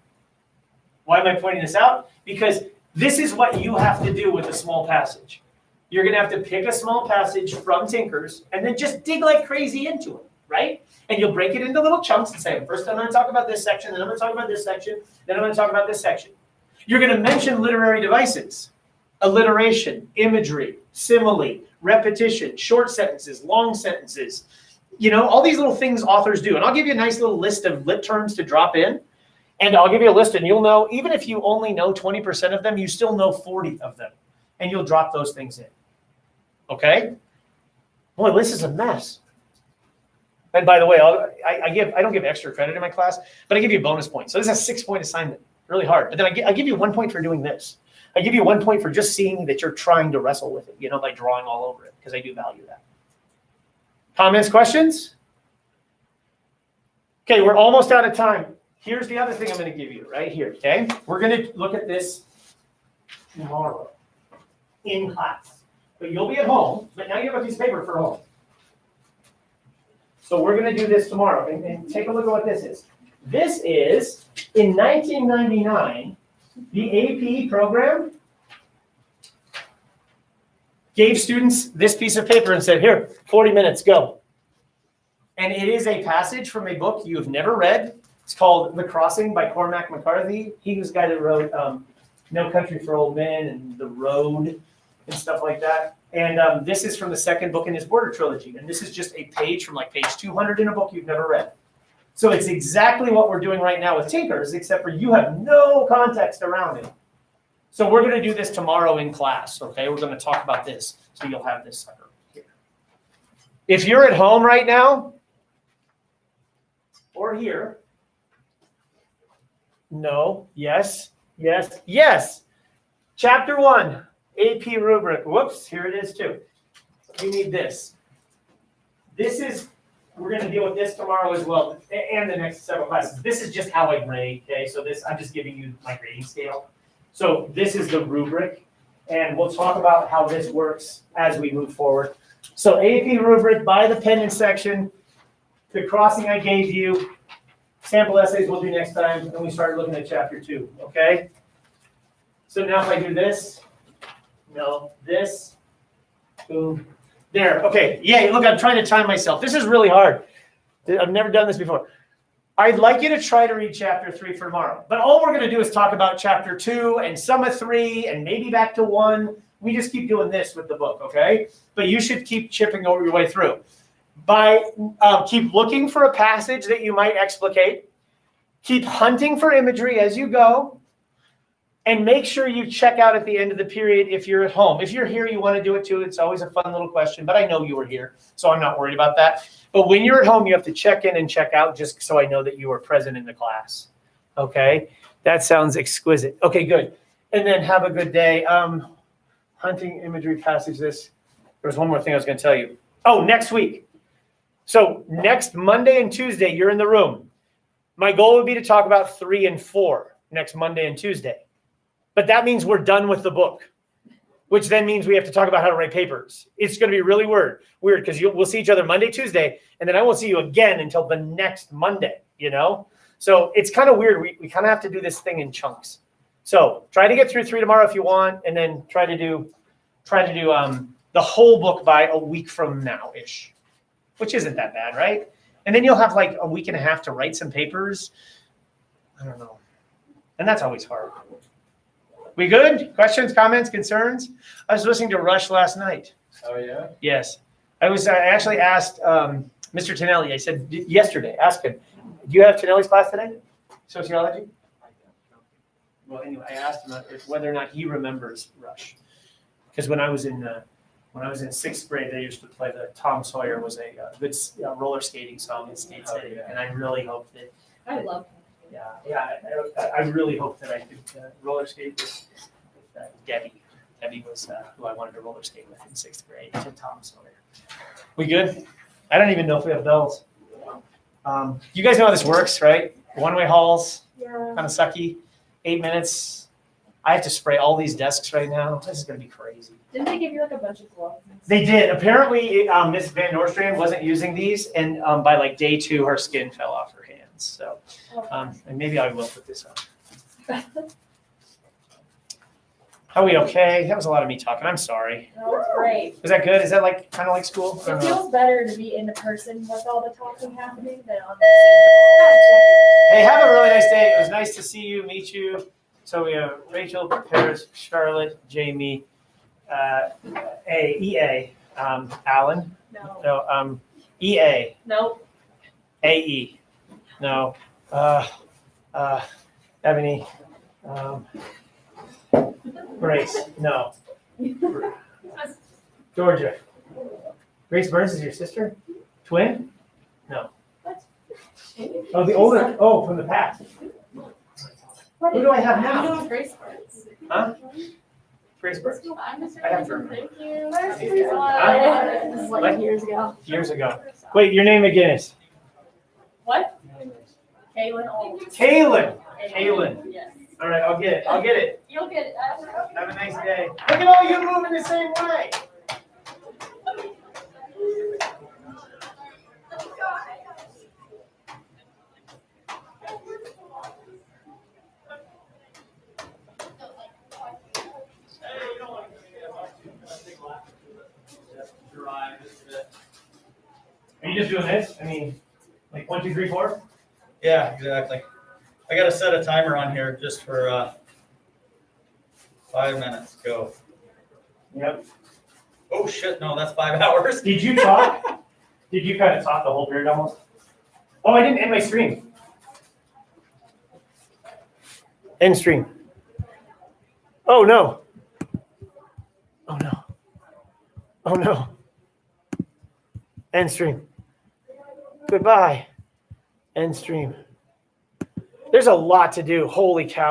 Why am I pointing this out? Because this is what you have to do with a small passage. You're going to have to pick a small passage from Tinkers and then just dig like crazy into it, right? And you'll break it into little chunks and say, first I'm going to talk about this section, then I'm going to talk about this section, then I'm going to talk about this section. You're going to mention literary devices, alliteration, imagery, simile, repetition, short sentences, long sentences, you know, all these little things authors do. And I'll give you a nice little list of lit terms to drop in. And I'll give you a list, and you'll know, even if you only know 20% of them, you still know 40 of them. And you'll drop those things in. Okay? Boy, this is a mess. And by the way, I don't give extra credit in my class, but I give you bonus points. So this is a 6-point assignment. Really hard. But then I give you 1 point for doing this. I give you 1 point for just seeing that you're trying to wrestle with it, you know, by drawing all over it, because I do value that. Comments, questions? Okay, we're almost out of time. Here's the other thing I'm going to give you right here, okay? We're going to look at this tomorrow in class. But you'll be at home, but now you have a piece of paper for home. So we're going to do this tomorrow, and take a look at what this is. This is, in 1999, the AP program gave students this piece of paper and said, here, 40 minutes, go. And it is a passage from a book you've never read. It's called The Crossing by Cormac McCarthy. He was the guy that wrote No Country for Old Men and The Road and stuff like that. And this is from the second book in his Border trilogy. And this is just a page from like page 200 in a book you've never read. So it's exactly what we're doing right now with Tinkers, except for you have no context around it. So we're going to do this tomorrow in class, okay? We're going to talk about this, so you'll have this sucker here. If you're at home right now, or here, no, yes, yes, yes. Chapter 1, AP rubric. Whoops, here it is too. You need this. This is, we're going to deal with this tomorrow as well, and the next several classes. This is just how I grade, okay? So this, I'm just giving you my grading scale. So this is the rubric, and we'll talk about how this works as we move forward. So AP rubric by the pendant section, the crossing I gave you, sample essays we'll do next time, and we start looking at chapter 2, okay? So now if I do this, no, this, boom, there, okay. Yeah, look, I'm trying to time myself. This is really hard. I've never done this before. I'd like you to try to read chapter 3 for tomorrow. But all we're going to do is talk about chapter 2 and some of 3 and maybe back to 1. We just keep doing this with the book, okay? But you should keep chipping over your way through. Keep looking for a passage that you might explicate. Keep hunting for imagery as you go. And make sure you check out at the end of the period if you're at home. If you're here, you want to do it too. It's always a fun little question, but I know you were here, so I'm not worried about that. But when you're at home, you have to check in and check out just so I know that you were present in the class. Okay? That sounds exquisite. Okay, good. And then have a good day. Hunting imagery passage this. There was one more thing I was going to tell you. Oh, next week. So next Monday and Tuesday, you're in the room. My goal would be to talk about 3 and 4 next Monday and Tuesday. But that means we're done with the book, which then means we have to talk about how to write papers. It's going to be really weird because we'll see each other Monday, Tuesday, and then I won't see you again until the next Monday, you know? So it's kind of weird. We kind of have to do this thing in chunks. So try to get through 3 tomorrow if you want, and then try to do the whole book by a week from now-ish, which isn't that bad, right? And then you'll have like a week and a half to write some papers. I don't know. And that's always hard. We good? Questions, comments, concerns? I was listening to Rush last night. Oh, yeah? Yes. I actually asked Mr. Tonelli, I said yesterday, ask him, do you have Tonelli's class today? Sociology? Well, anyway, I asked him whether or not he remembers Rush. Because when I was in 6th grade, they used to play the Tom Sawyer was a good roller skating song in Skate City. yeah. And I really hope that I love I really hope that I could roller skate with Debbie. Debbie was who I wanted to roller skate with in 6th grade to Tom Sawyer. We good? I don't even know if we have bells. You guys know how this works, right? One-way halls, Yeah. kind of sucky. 8 minutes. I have to spray all these desks right now. This is going to be crazy. Didn't they give you like a bunch of gloves? They did. Apparently, Miss Van Nostrand wasn't using these, and by like day 2, her skin fell off her hands. So, and maybe I will put this on. Are we okay? That was a lot of me talking. I'm sorry. That was great. Was that good? Is that like kind of like school? I It don't know. feels better to be in person with all the talking happening than on the Hey, have a really nice day. It was nice to see you, meet you. So we have Rachel, Paris, Charlotte, Jamie, EA, Alan, Zoom. No. no, EA, Nope. AE, no, Ebony, Grace, no, Georgia. Grace Burns is your sister? Twin? No. Oh, the older, from the past. Who do I have now? Grace Burns. Huh? Grace Burns. I have her. Thank you. This is like years ago. Years ago. Wait, your name again is? What? Kaylin Old. Kaylin. Kaylin. Yes. All right, I'll get it. I'll get it. You'll get it. Have a nice day. Look at all you moving the same way. Are you just doing this? I mean, like 1, 2, 3, 4? Yeah, exactly. I gotta set a timer on here just for 5 minutes. Go. Yep. Oh shit, no, that's 5 hours. Did you talk? Did you kind of talk the whole period almost? Oh, I didn't end my stream. End stream. Oh no. Oh no. Oh no. End stream. Goodbye. End stream. There's a lot to do. Holy cow.